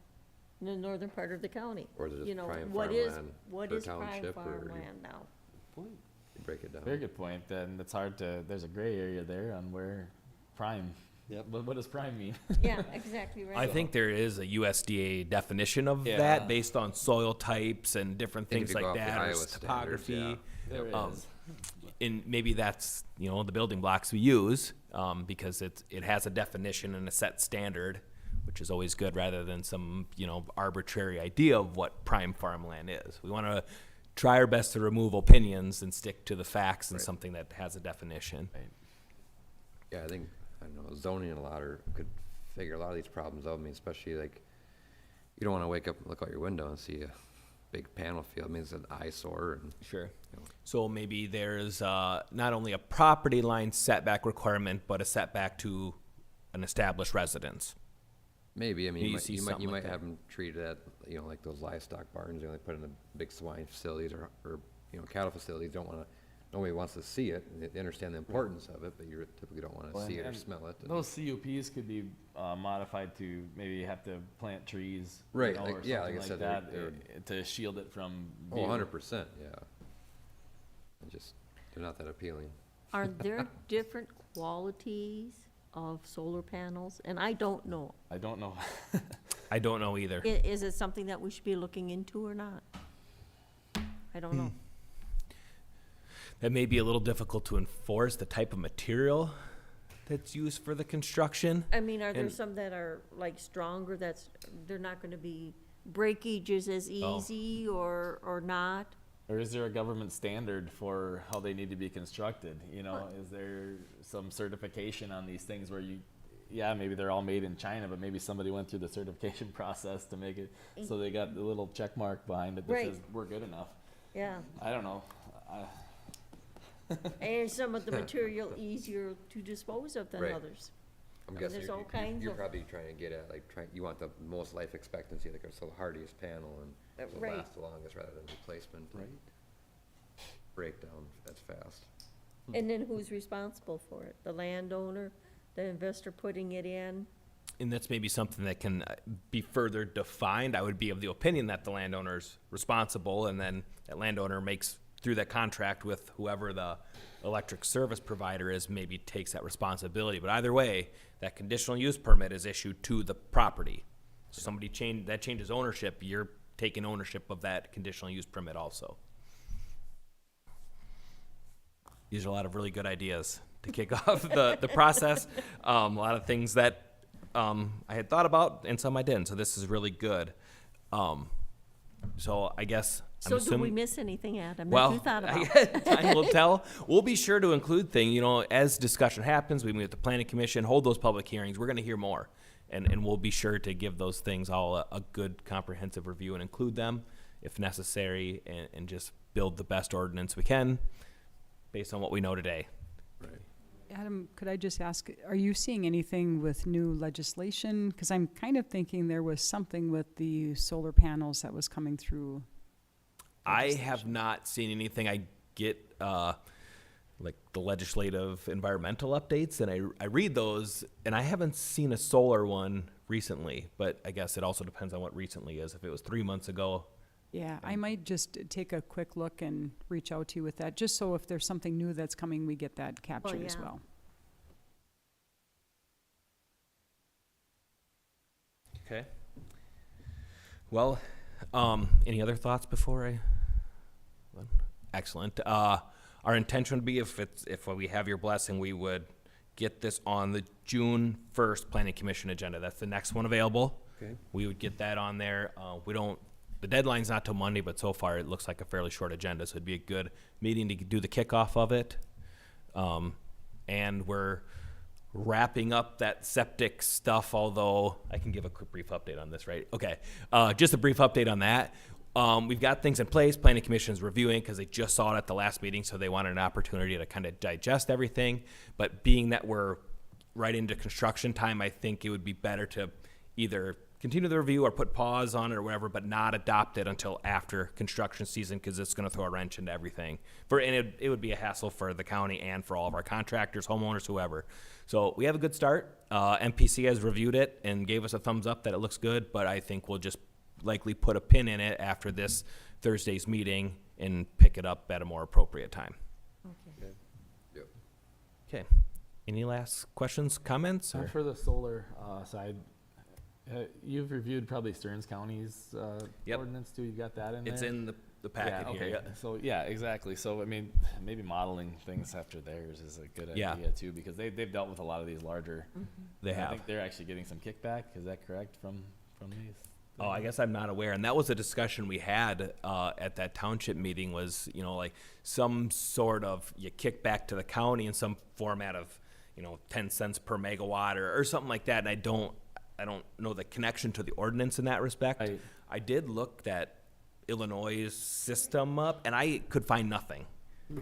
H: in the northern part of the county?
O: Or is it just prime
H: what
O: farmland
H: what
O: per
H: is prime
O: township, or-
H: farmland now?
A: Point.
O: break it down.
E: Very good point. And it's hard to, there's a gray area there on where prime.
O: Yep.
E: What does prime mean?
H: Yeah, exactly right.
R: I think there is a USDA definition of
E: Yeah.
R: that based on soil types and different
O: I think
R: things
O: if you go
R: like
O: off the
R: that, or
O: Iowa standards,
R: topography.
O: yeah.
E: There is.
R: And maybe that's, you know, the building blocks we use, because it has a definition and a set standard, which is always good rather than some, you know, arbitrary idea of what prime farmland is. We want to try our best to remove opinions and stick to the facts and something that has a definition.
O: Yeah, I think, I don't know, zoning and a lot could figure a lot of these problems out. I mean, especially like, you don't want to wake up and look out your window and see a big panel field. I mean, it's an eyesore and.
R: Sure.
O: You know,
R: So maybe there's not only a property line setback requirement, but a setback to an established residence.
O: maybe, I mean,
R: You
O: you
R: see
O: might,
R: something
O: you
R: like
O: might
R: that.
O: have them treated at, you know, like those livestock barns, you know, they put in the big swine facilities or, you know, cattle facilities, don't want to, nobody wants to see it. And they understand the importance of it, but you typically don't want to see it or
E: And
O: smell it. and-
E: Those CUPs could be modified to maybe have to plant trees. you
O: Right,
E: know,
O: like-
E: or
O: yeah, like I
E: something
O: said,
E: that,
O: they're-
E: to shield it from
O: Oh,
E: view.
O: 100%, yeah. And just, they're not that appealing.
H: Are there different qualities of solar panels? And I don't know.
E: I don't know.
R: I don't know either.
H: Is it something that we should be looking into or not? I don't know.
R: That may be a little difficult to enforce, the type of material that's used for the construction.
H: I mean, are there
R: And-
H: some that are like stronger, they're not gonna be breakages as
R: Oh.
H: easy or not?
E: Or is there a government standard for how they need to be constructed? You know, is there some certification on these things where yeah, maybe they're all made in China, but maybe somebody went through the certification process to make it, so they got the little check mark behind it that
H: Right.
E: says, we're good enough.
H: Yeah,
E: I don't know.
H: and is some of the material easier to dispose of than
O: Right.
H: others?
O: I'm
H: mean,
O: guessing
H: there's all
O: you-
H: kinds
O: you're
H: of-
O: probably trying to get at, like, you want the most life expectancy, like, it's the hardiest panel and will
H: Right.
O: last the longest rather than replacement. and Breakdown, that's fast.
H: And then who's responsible for it? The landowner, the investor putting it in?
R: And that's maybe something that can be further defined. I would be of the opinion that the landowner's responsible, and then that landowner makes, through that contract with whoever the electric service provider is, maybe takes that responsibility. But either way, that conditional use permit is issued to the property. So somebody changes ownership, you're taking ownership of that conditional use permit also. These are a lot of really good ideas to kick off the process. A lot of things that I had thought about and some I didn't. So this is really good. So I guess I'm
H: So do we
R: assuming.
H: miss anything, Adam, that
R: Well,
H: you thought about?
R: time will tell. We'll be sure to include things, you know, as discussion happens, we meet with the planning commission, hold those public hearings, we're gonna hear more. And we'll be sure to give those things all a good comprehensive review and include them if necessary, and just build the best ordinance we can based on what we know today.
M: Adam, could I just ask, are you seeing anything with new legislation? Because I'm kind of thinking there was something with the solar panels that was coming through.
R: I have not seen anything. I get like the legislative environmental updates, and I read those, and I haven't seen a solar one recently, but I guess it also depends on what recently is. If it was 3 months ago,
M: Yeah, I might just take a quick look and reach out to you with that, just so if there's something new that's coming, we get that captured as
H: yeah.
M: well.
R: okay. Well, any other thoughts before I? Excellent. Our intention would be, if we have your blessing, we would get this on the June 1st Planning Commission agenda. That's the next one available.
O: Okay.
R: We would get that on there. The deadline's not till Monday, but so far it looks like a fairly short agenda, so it'd be a good meeting to do the kickoff of it. And we're wrapping up that septic stuff, although I can give a quick brief update on this, right? Okay, just a brief update on that. We've got things in place. Planning Commission's reviewing because they just saw it at the last meeting, so they wanted an opportunity to kind of digest everything. But being that we're right into construction time, I think it would be better to either continue the review or put pause on it or whatever, but not adopt it until after construction season, because it's going to throw a wrench into everything. And it would be a hassle for the county and for all of our contractors, homeowners, whoever. So we have a good start. MPC has reviewed it and gave us a thumbs up that it looks good, but I think we'll just likely put a pin in it after this Thursday's meeting and pick it up at a more appropriate time. Okay. Any last questions, comments? Or?
E: For the solar side, you've reviewed probably Stearns County's
R: Yep.
E: ordinance too. You got that in there?
R: It's in the packet
E: yeah,
R: here.
E: okay.
R: Yeah.
E: So yeah, exactly. So I mean, maybe modeling things after theirs is a good
R: Yeah.
E: idea too, because they've dealt with a lot of these larger.
R: They
E: I
R: have.
E: think they're actually getting some kickback. Is that correct from these?
R: Oh, I guess I'm not aware. And that was a discussion we had at that township meeting was, you know, like some sort of, you kick back to the county in some format of, you know, 10 cents per megawatt or something like that. And I don't know the connection to the ordinance in that respect. I did look that Illinois' system up and I could find nothing.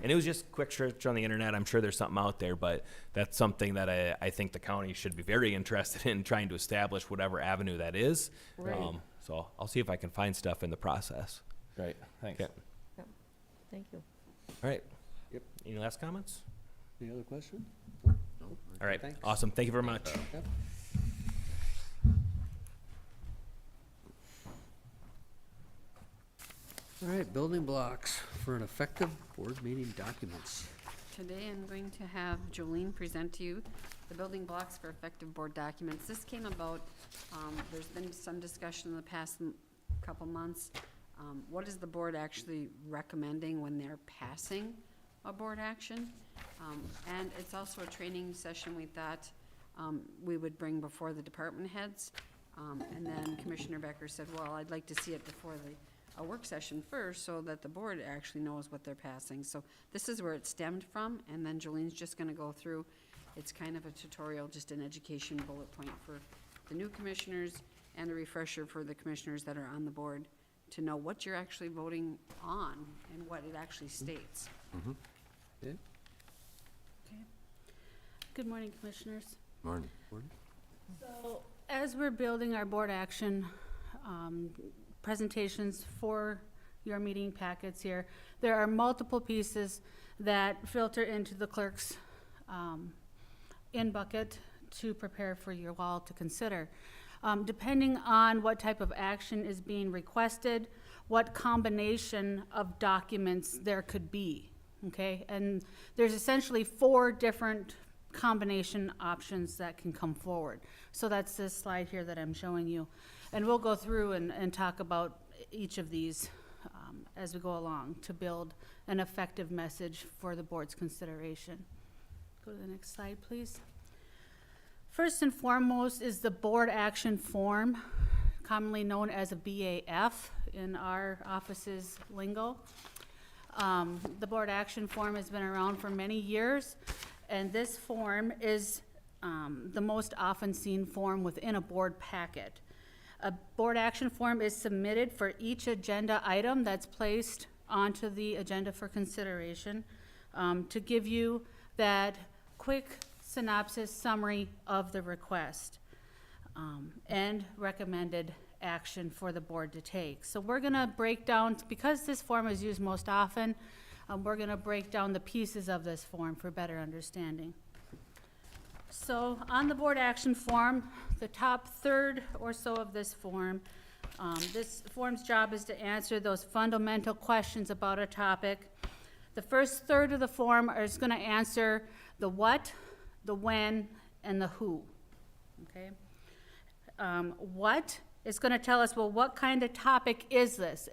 R: And it was just quick search on the internet. I'm sure there's something out there, but that's something that I think the county should be very interested in trying to establish whatever avenue that is.
H: Right.
R: So I'll see if I can find stuff in the process.
E: Great. Thanks.
R: Okay.
H: Yep. Thank you.
R: All right. Yep. Any last comments?
A: Any other question? No?
R: All right.
A: Thanks.
R: Awesome. Thank you very much.
A: Yep. All right, building blocks for an effective board meeting documents.
C: Today I'm going to have Jolene present to you the building blocks for effective board documents. This came about, there's been some discussion in the past couple months. What is the board actually recommending when they're passing a board action? And it's also a training session we thought we would bring before the department heads. And then Commissioner Becker said, well, I'd like to see it before a work session first so that the board actually knows what they're passing. So this is where it stemmed from, and then Jolene's just gonna go through. It's kind of a tutorial, just an education bullet point for the new commissioners and a refresher for the commissioners that are on the board to know what you're actually voting on and what it actually states.
A: Okay.
S: Okay. Good morning, Commissioners.
O: Morning.
S: So, as we're building our board action presentations for your meeting packets here, there are multiple pieces that filter into the clerk's in bucket to prepare for you all to consider. Depending on what type of action is being requested, what combination of documents there could be, okay? And there's essentially 4 different combination options that can come forward. So that's this slide here that I'm showing you. And we'll go through and talk about each of these as we go along to build an effective message for the board's consideration. Go to the next slide, please. First and foremost is the board action form, commonly known as a BAF in our office's lingo. The board action form has been around for many years, and this form is the most often seen form within a board packet. A board action form is submitted for each agenda item that's placed onto the agenda for consideration to give you that quick synopsis summary of the request and recommended action for the board to take. So we're gonna break down, because this form is used most often, we're gonna break down the pieces of this form for better understanding. So on the board action form, the top third or so of this form, this form's job is to answer those fundamental questions about a topic. The first third of the form is gonna answer the what, the when, and the who, okay? What is gonna tell us, well, what kind of topic is this?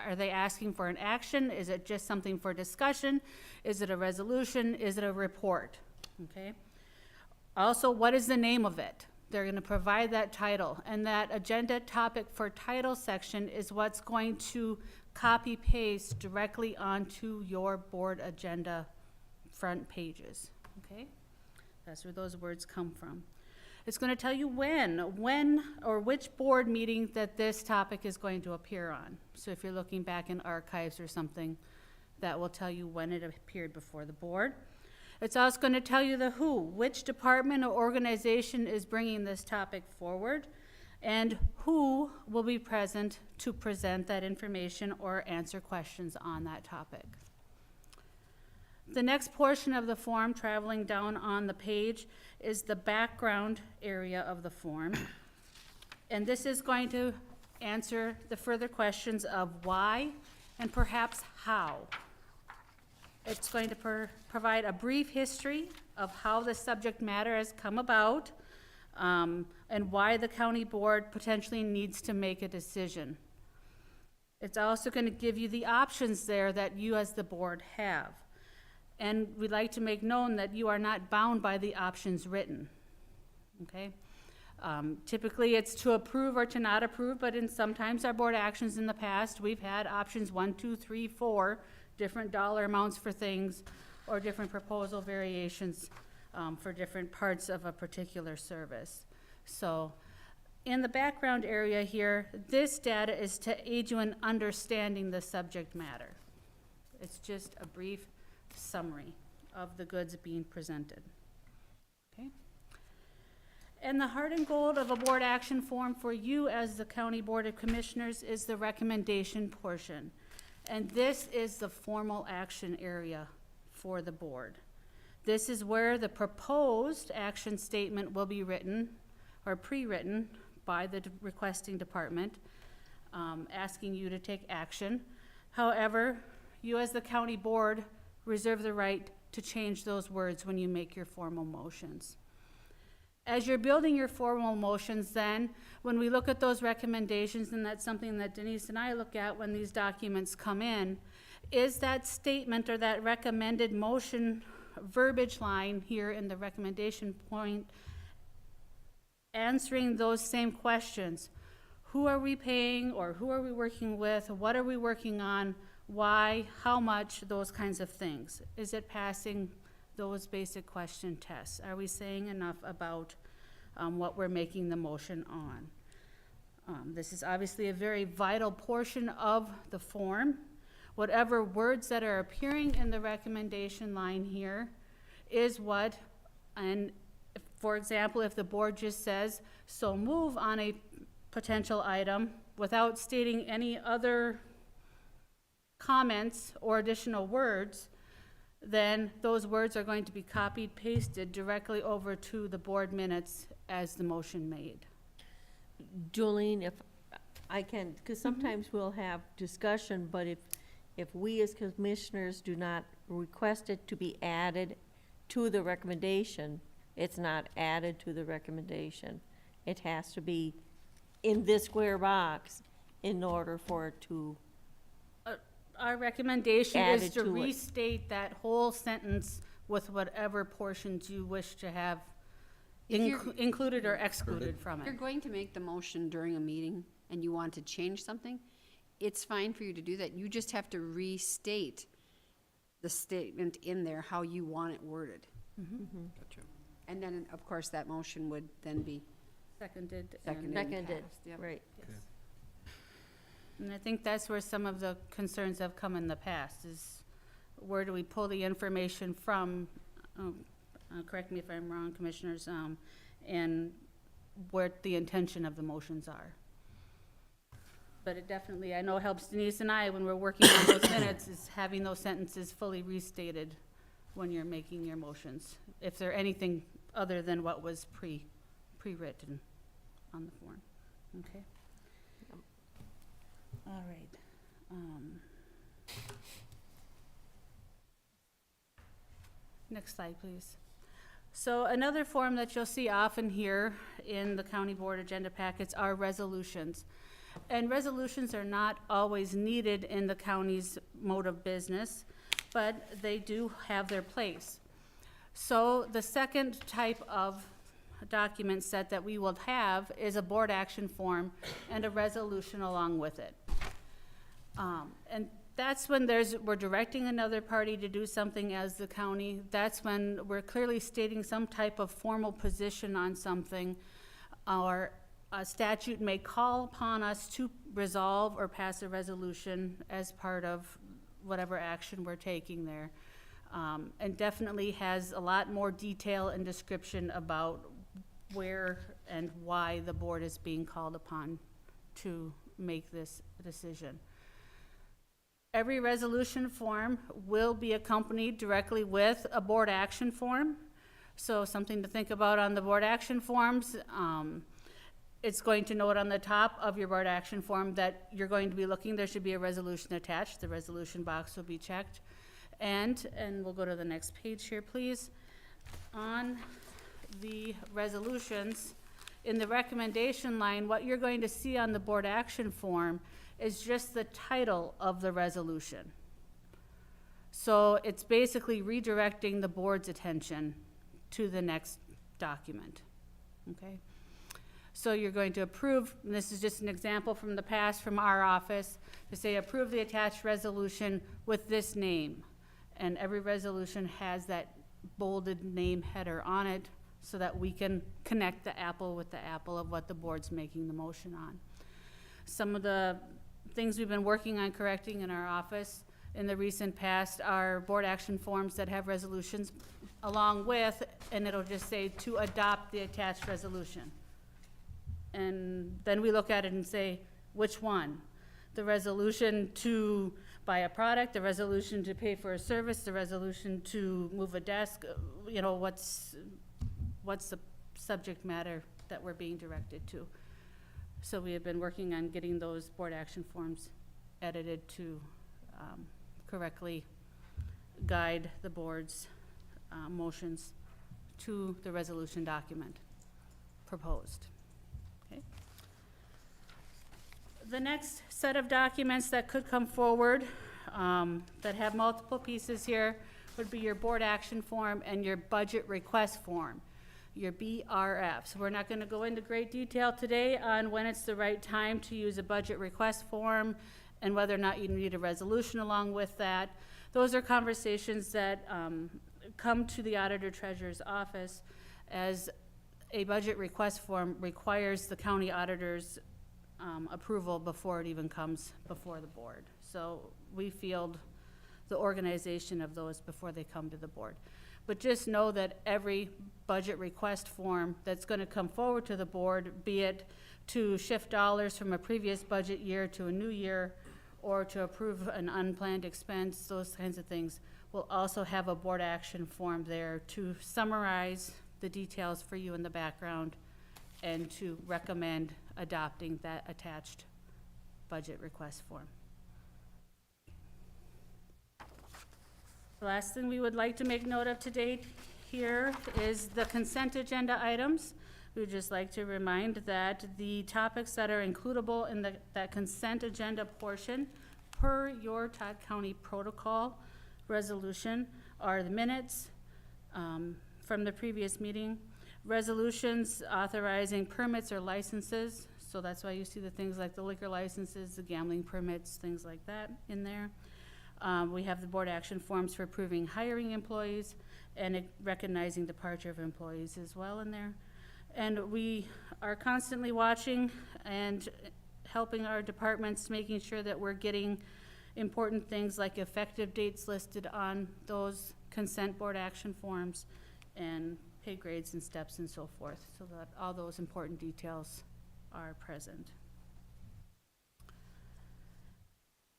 S: Are they asking for an action? Is it just something for discussion? Is it a resolution? Is it a report, okay? Also, what is the name of it? They're gonna provide that title, and that agenda topic for title section is what's going to copy paste directly onto your board agenda front pages, okay? That's where those words come from. It's gonna tell you when or which board meeting that this topic is going to appear on. So if you're looking back in archives or something, that will tell you when it appeared before the board. It's also gonna tell you the who, which department or organization is bringing this topic forward, and who will be present to present that information or answer questions on that topic. The next portion of the form, traveling down on the page, is the background area of the form. And this is going to answer the further questions of why and perhaps how. It's going to provide a brief history of how the subject matter has come about, and why the county board potentially needs to make a decision. It's also going to give you the options there that you as the board have. And we'd like to make known that you are not bound by the options written, okay? Typically, it's to approve or to not approve, but sometimes our board actions in the past, we've had options 1, 2, 3, 4, different dollar amounts for things, or different proposal variations for different parts of a particular service. So, in the background area here, this data is to aid you in understanding the subject matter. It's just a brief summary of the goods being presented. Okay? And the heart and goal of a board action form for you as the County Board of Commissioners is the recommendation portion. And this is the formal action area for the board. This is where the proposed action statement will be written or pre-written by the requesting department, asking you to take action. However, you as the county board reserve the right to change those words when you make your formal motions. As you're building your formal motions then, when we look at those recommendations, and that's something that Denise and I look at when these documents come in, is that statement or that recommended motion verbiage line here in the recommendation point answering those same questions. Who are we paying, or who are we working with? What are we working on? Why? How much? Those kinds of things. Is it passing those basic question tests? Are we saying enough about what we're making the motion on? This is obviously a very vital portion of the form. Whatever words that are appearing in the recommendation line here is what, and for example, if the board just says, so move on a potential item without stating any other comments or additional words, then those words are going to be copied, pasted directly over to the board minutes as the motion made.
H: Jolene, if I can, because sometimes we'll have discussion, but if we as commissioners do not request it to be added to the recommendation, it's not added to the recommendation. It has to be in this square box in order for it to.
S: Our recommendation
H: Added
S: is to
H: to it.
S: restate that whole sentence with whatever portions you wish to have
C: If you're-
S: included or excluded from
C: If you're
S: it.
C: going to make the motion during a meeting and you want to change something, it's fine for you to do that. You just have to restate the statement in there, how you want it worded.
A: Gotcha.
C: And then, of course, that motion would then be
S: Seconded.
C: seconded.
S: and-
C: and
H: Seconded,
C: passed. Yep.
H: right.
S: And I think that's where some of the concerns have come in the past, is where do we pull the information from? Correct me if I'm wrong, commissioners, and where the intention of the motions are. But it definitely, I know helps Denise and I when we're working on those minutes, is having those sentences fully restated when you're making your motions, if they're anything other than what was pre-written on the form, okay? All right. Next slide, please. So another form that you'll see often here in the county board agenda packets are resolutions. And resolutions are not always needed in the county's mode of business, but they do have their place. So the second type of document set that we will have is a board action form and a resolution along with it. And that's when we're directing another party to do something as the county. That's when we're clearly stating some type of formal position on something, or a statute may call upon us to resolve or pass a resolution as part of whatever action we're taking there. And definitely has a lot more detail and description about where and why the board is being called upon to make this decision. Every resolution form will be accompanied directly with a board action form. So something to think about on the board action forms. It's going to note on the top of your board action form that you're going to be looking, there should be a resolution attached. The resolution box will be checked. And we'll go to the next page here, please. on the resolutions, in the recommendation line, what you're going to see on the board action form is just the title of the resolution. So it's basically redirecting the board's attention to the next document, okay? So you're going to approve, and this is just an example from the past from our office, to say approve the attached resolution with this name. And every resolution has that bolded name header on it so that we can connect the apple with the apple of what the board's making the motion on. Some of the things we've been working on correcting in our office in the recent past are board action forms that have resolutions along with, and it'll just say to adopt the attached resolution. And then we look at it and say, which one? The resolution to buy a product, the resolution to pay for a service, the resolution to move a desk, you know, what's the subject matter that we're being directed to? So we have been working on getting those board action forms edited to correctly guide the board's motions to the resolution document proposed. Okay. The next set of documents that could come forward that have multiple pieces here would be your board action form and your budget request form, your BRF. So we're not going to go into great detail today on when it's the right time to use a budget request form and whether or not you need a resolution along with that. Those are conversations that come to the auditor treasurer's office, as a budget request form requires the county auditor's approval before it even comes before the board. So we field the organization of those before they come to the board. But just know that every budget request form that's going to come forward to the board, be it to shift dollars from a previous budget year to a new year, or to approve an unplanned expense, those kinds of things, will also have a board action form there to summarize the details for you in the background and to recommend adopting that attached budget request form. The last thing we would like to make note of today here is the consent agenda items. We would just like to remind that the topics that are includable in that consent agenda portion per your Todd County protocol resolution are the minutes from the previous meeting, resolutions authorizing permits or licenses. So that's why you see the things like the liquor licenses, the gambling permits, things like that in there. We have the board action forms for approving hiring employees and recognizing departure of employees as well in there. And we are constantly watching and helping our departments, making sure that we're getting important things like effective dates listed on those consent board action forms and pay grades and steps and so forth, so that all those important details are present.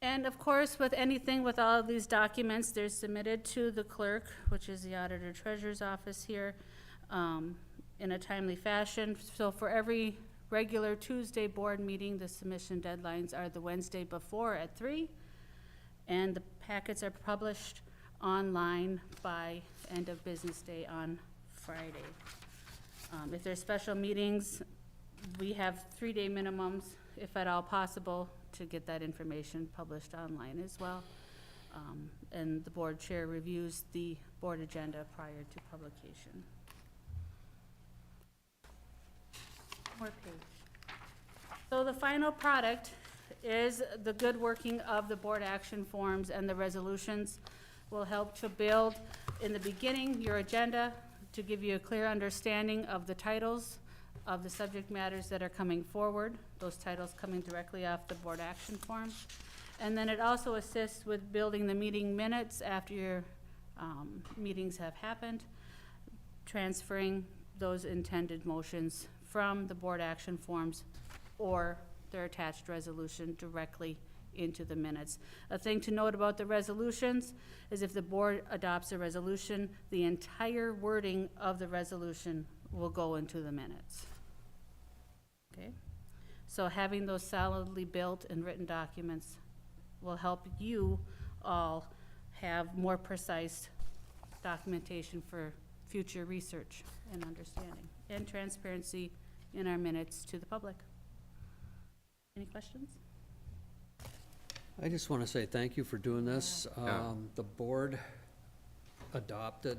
S: And of course, with anything with all of these documents, they're submitted to the clerk, which is the auditor treasurer's office here, in a timely fashion. So for every regular Tuesday board meeting, the submission deadlines are the Wednesday before at 3, and the packets are published online by end of business day on Friday. If there's special meetings, we have 3-day minimums, if at all possible, to get that information published online as well. And the board chair reviews the board agenda prior to publication. More page. So the final product is the good working of the board action forms and the resolutions will help to build in the beginning your agenda to give you a clear understanding of the titles of the subject matters that are coming forward, those titles coming directly off the board action form. And then it also assists with building the meeting minutes after your meetings have happened, transferring those intended motions from the board action forms or their attached resolution directly into the minutes. A thing to note about the resolutions is if the board adopts a resolution, the entire wording of the resolution will go into the minutes. Okay? So having those solidly built and written documents will help you all have more precise documentation for future research and understanding, and transparency in our minutes to the public. Any questions?
A: I just want to say thank you for doing this. The board adopted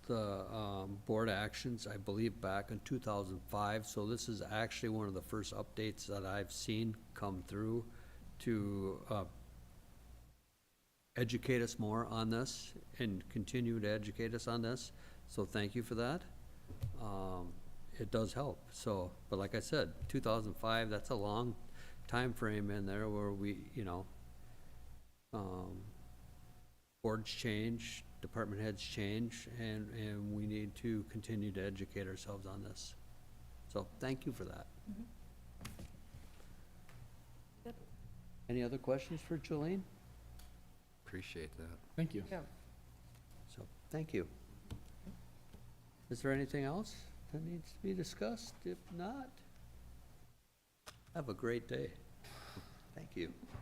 A: the board actions, I believe, back in 2005. So this is actually one of the first updates that I've seen come through to educate us more on this and continue to educate us on this. So thank you for that. It does help. So, but like I said, 2005, that's a long time frame in there where we, you know, boards change, department heads change, and we need to continue to educate ourselves on this. So thank you for that.
S: Yep.
A: Any other questions for Jolene?
O: Appreciate that.
E: Thank you.
A: So, thank you. Is there anything else that needs to be discussed? If not, have a great day. Thank you.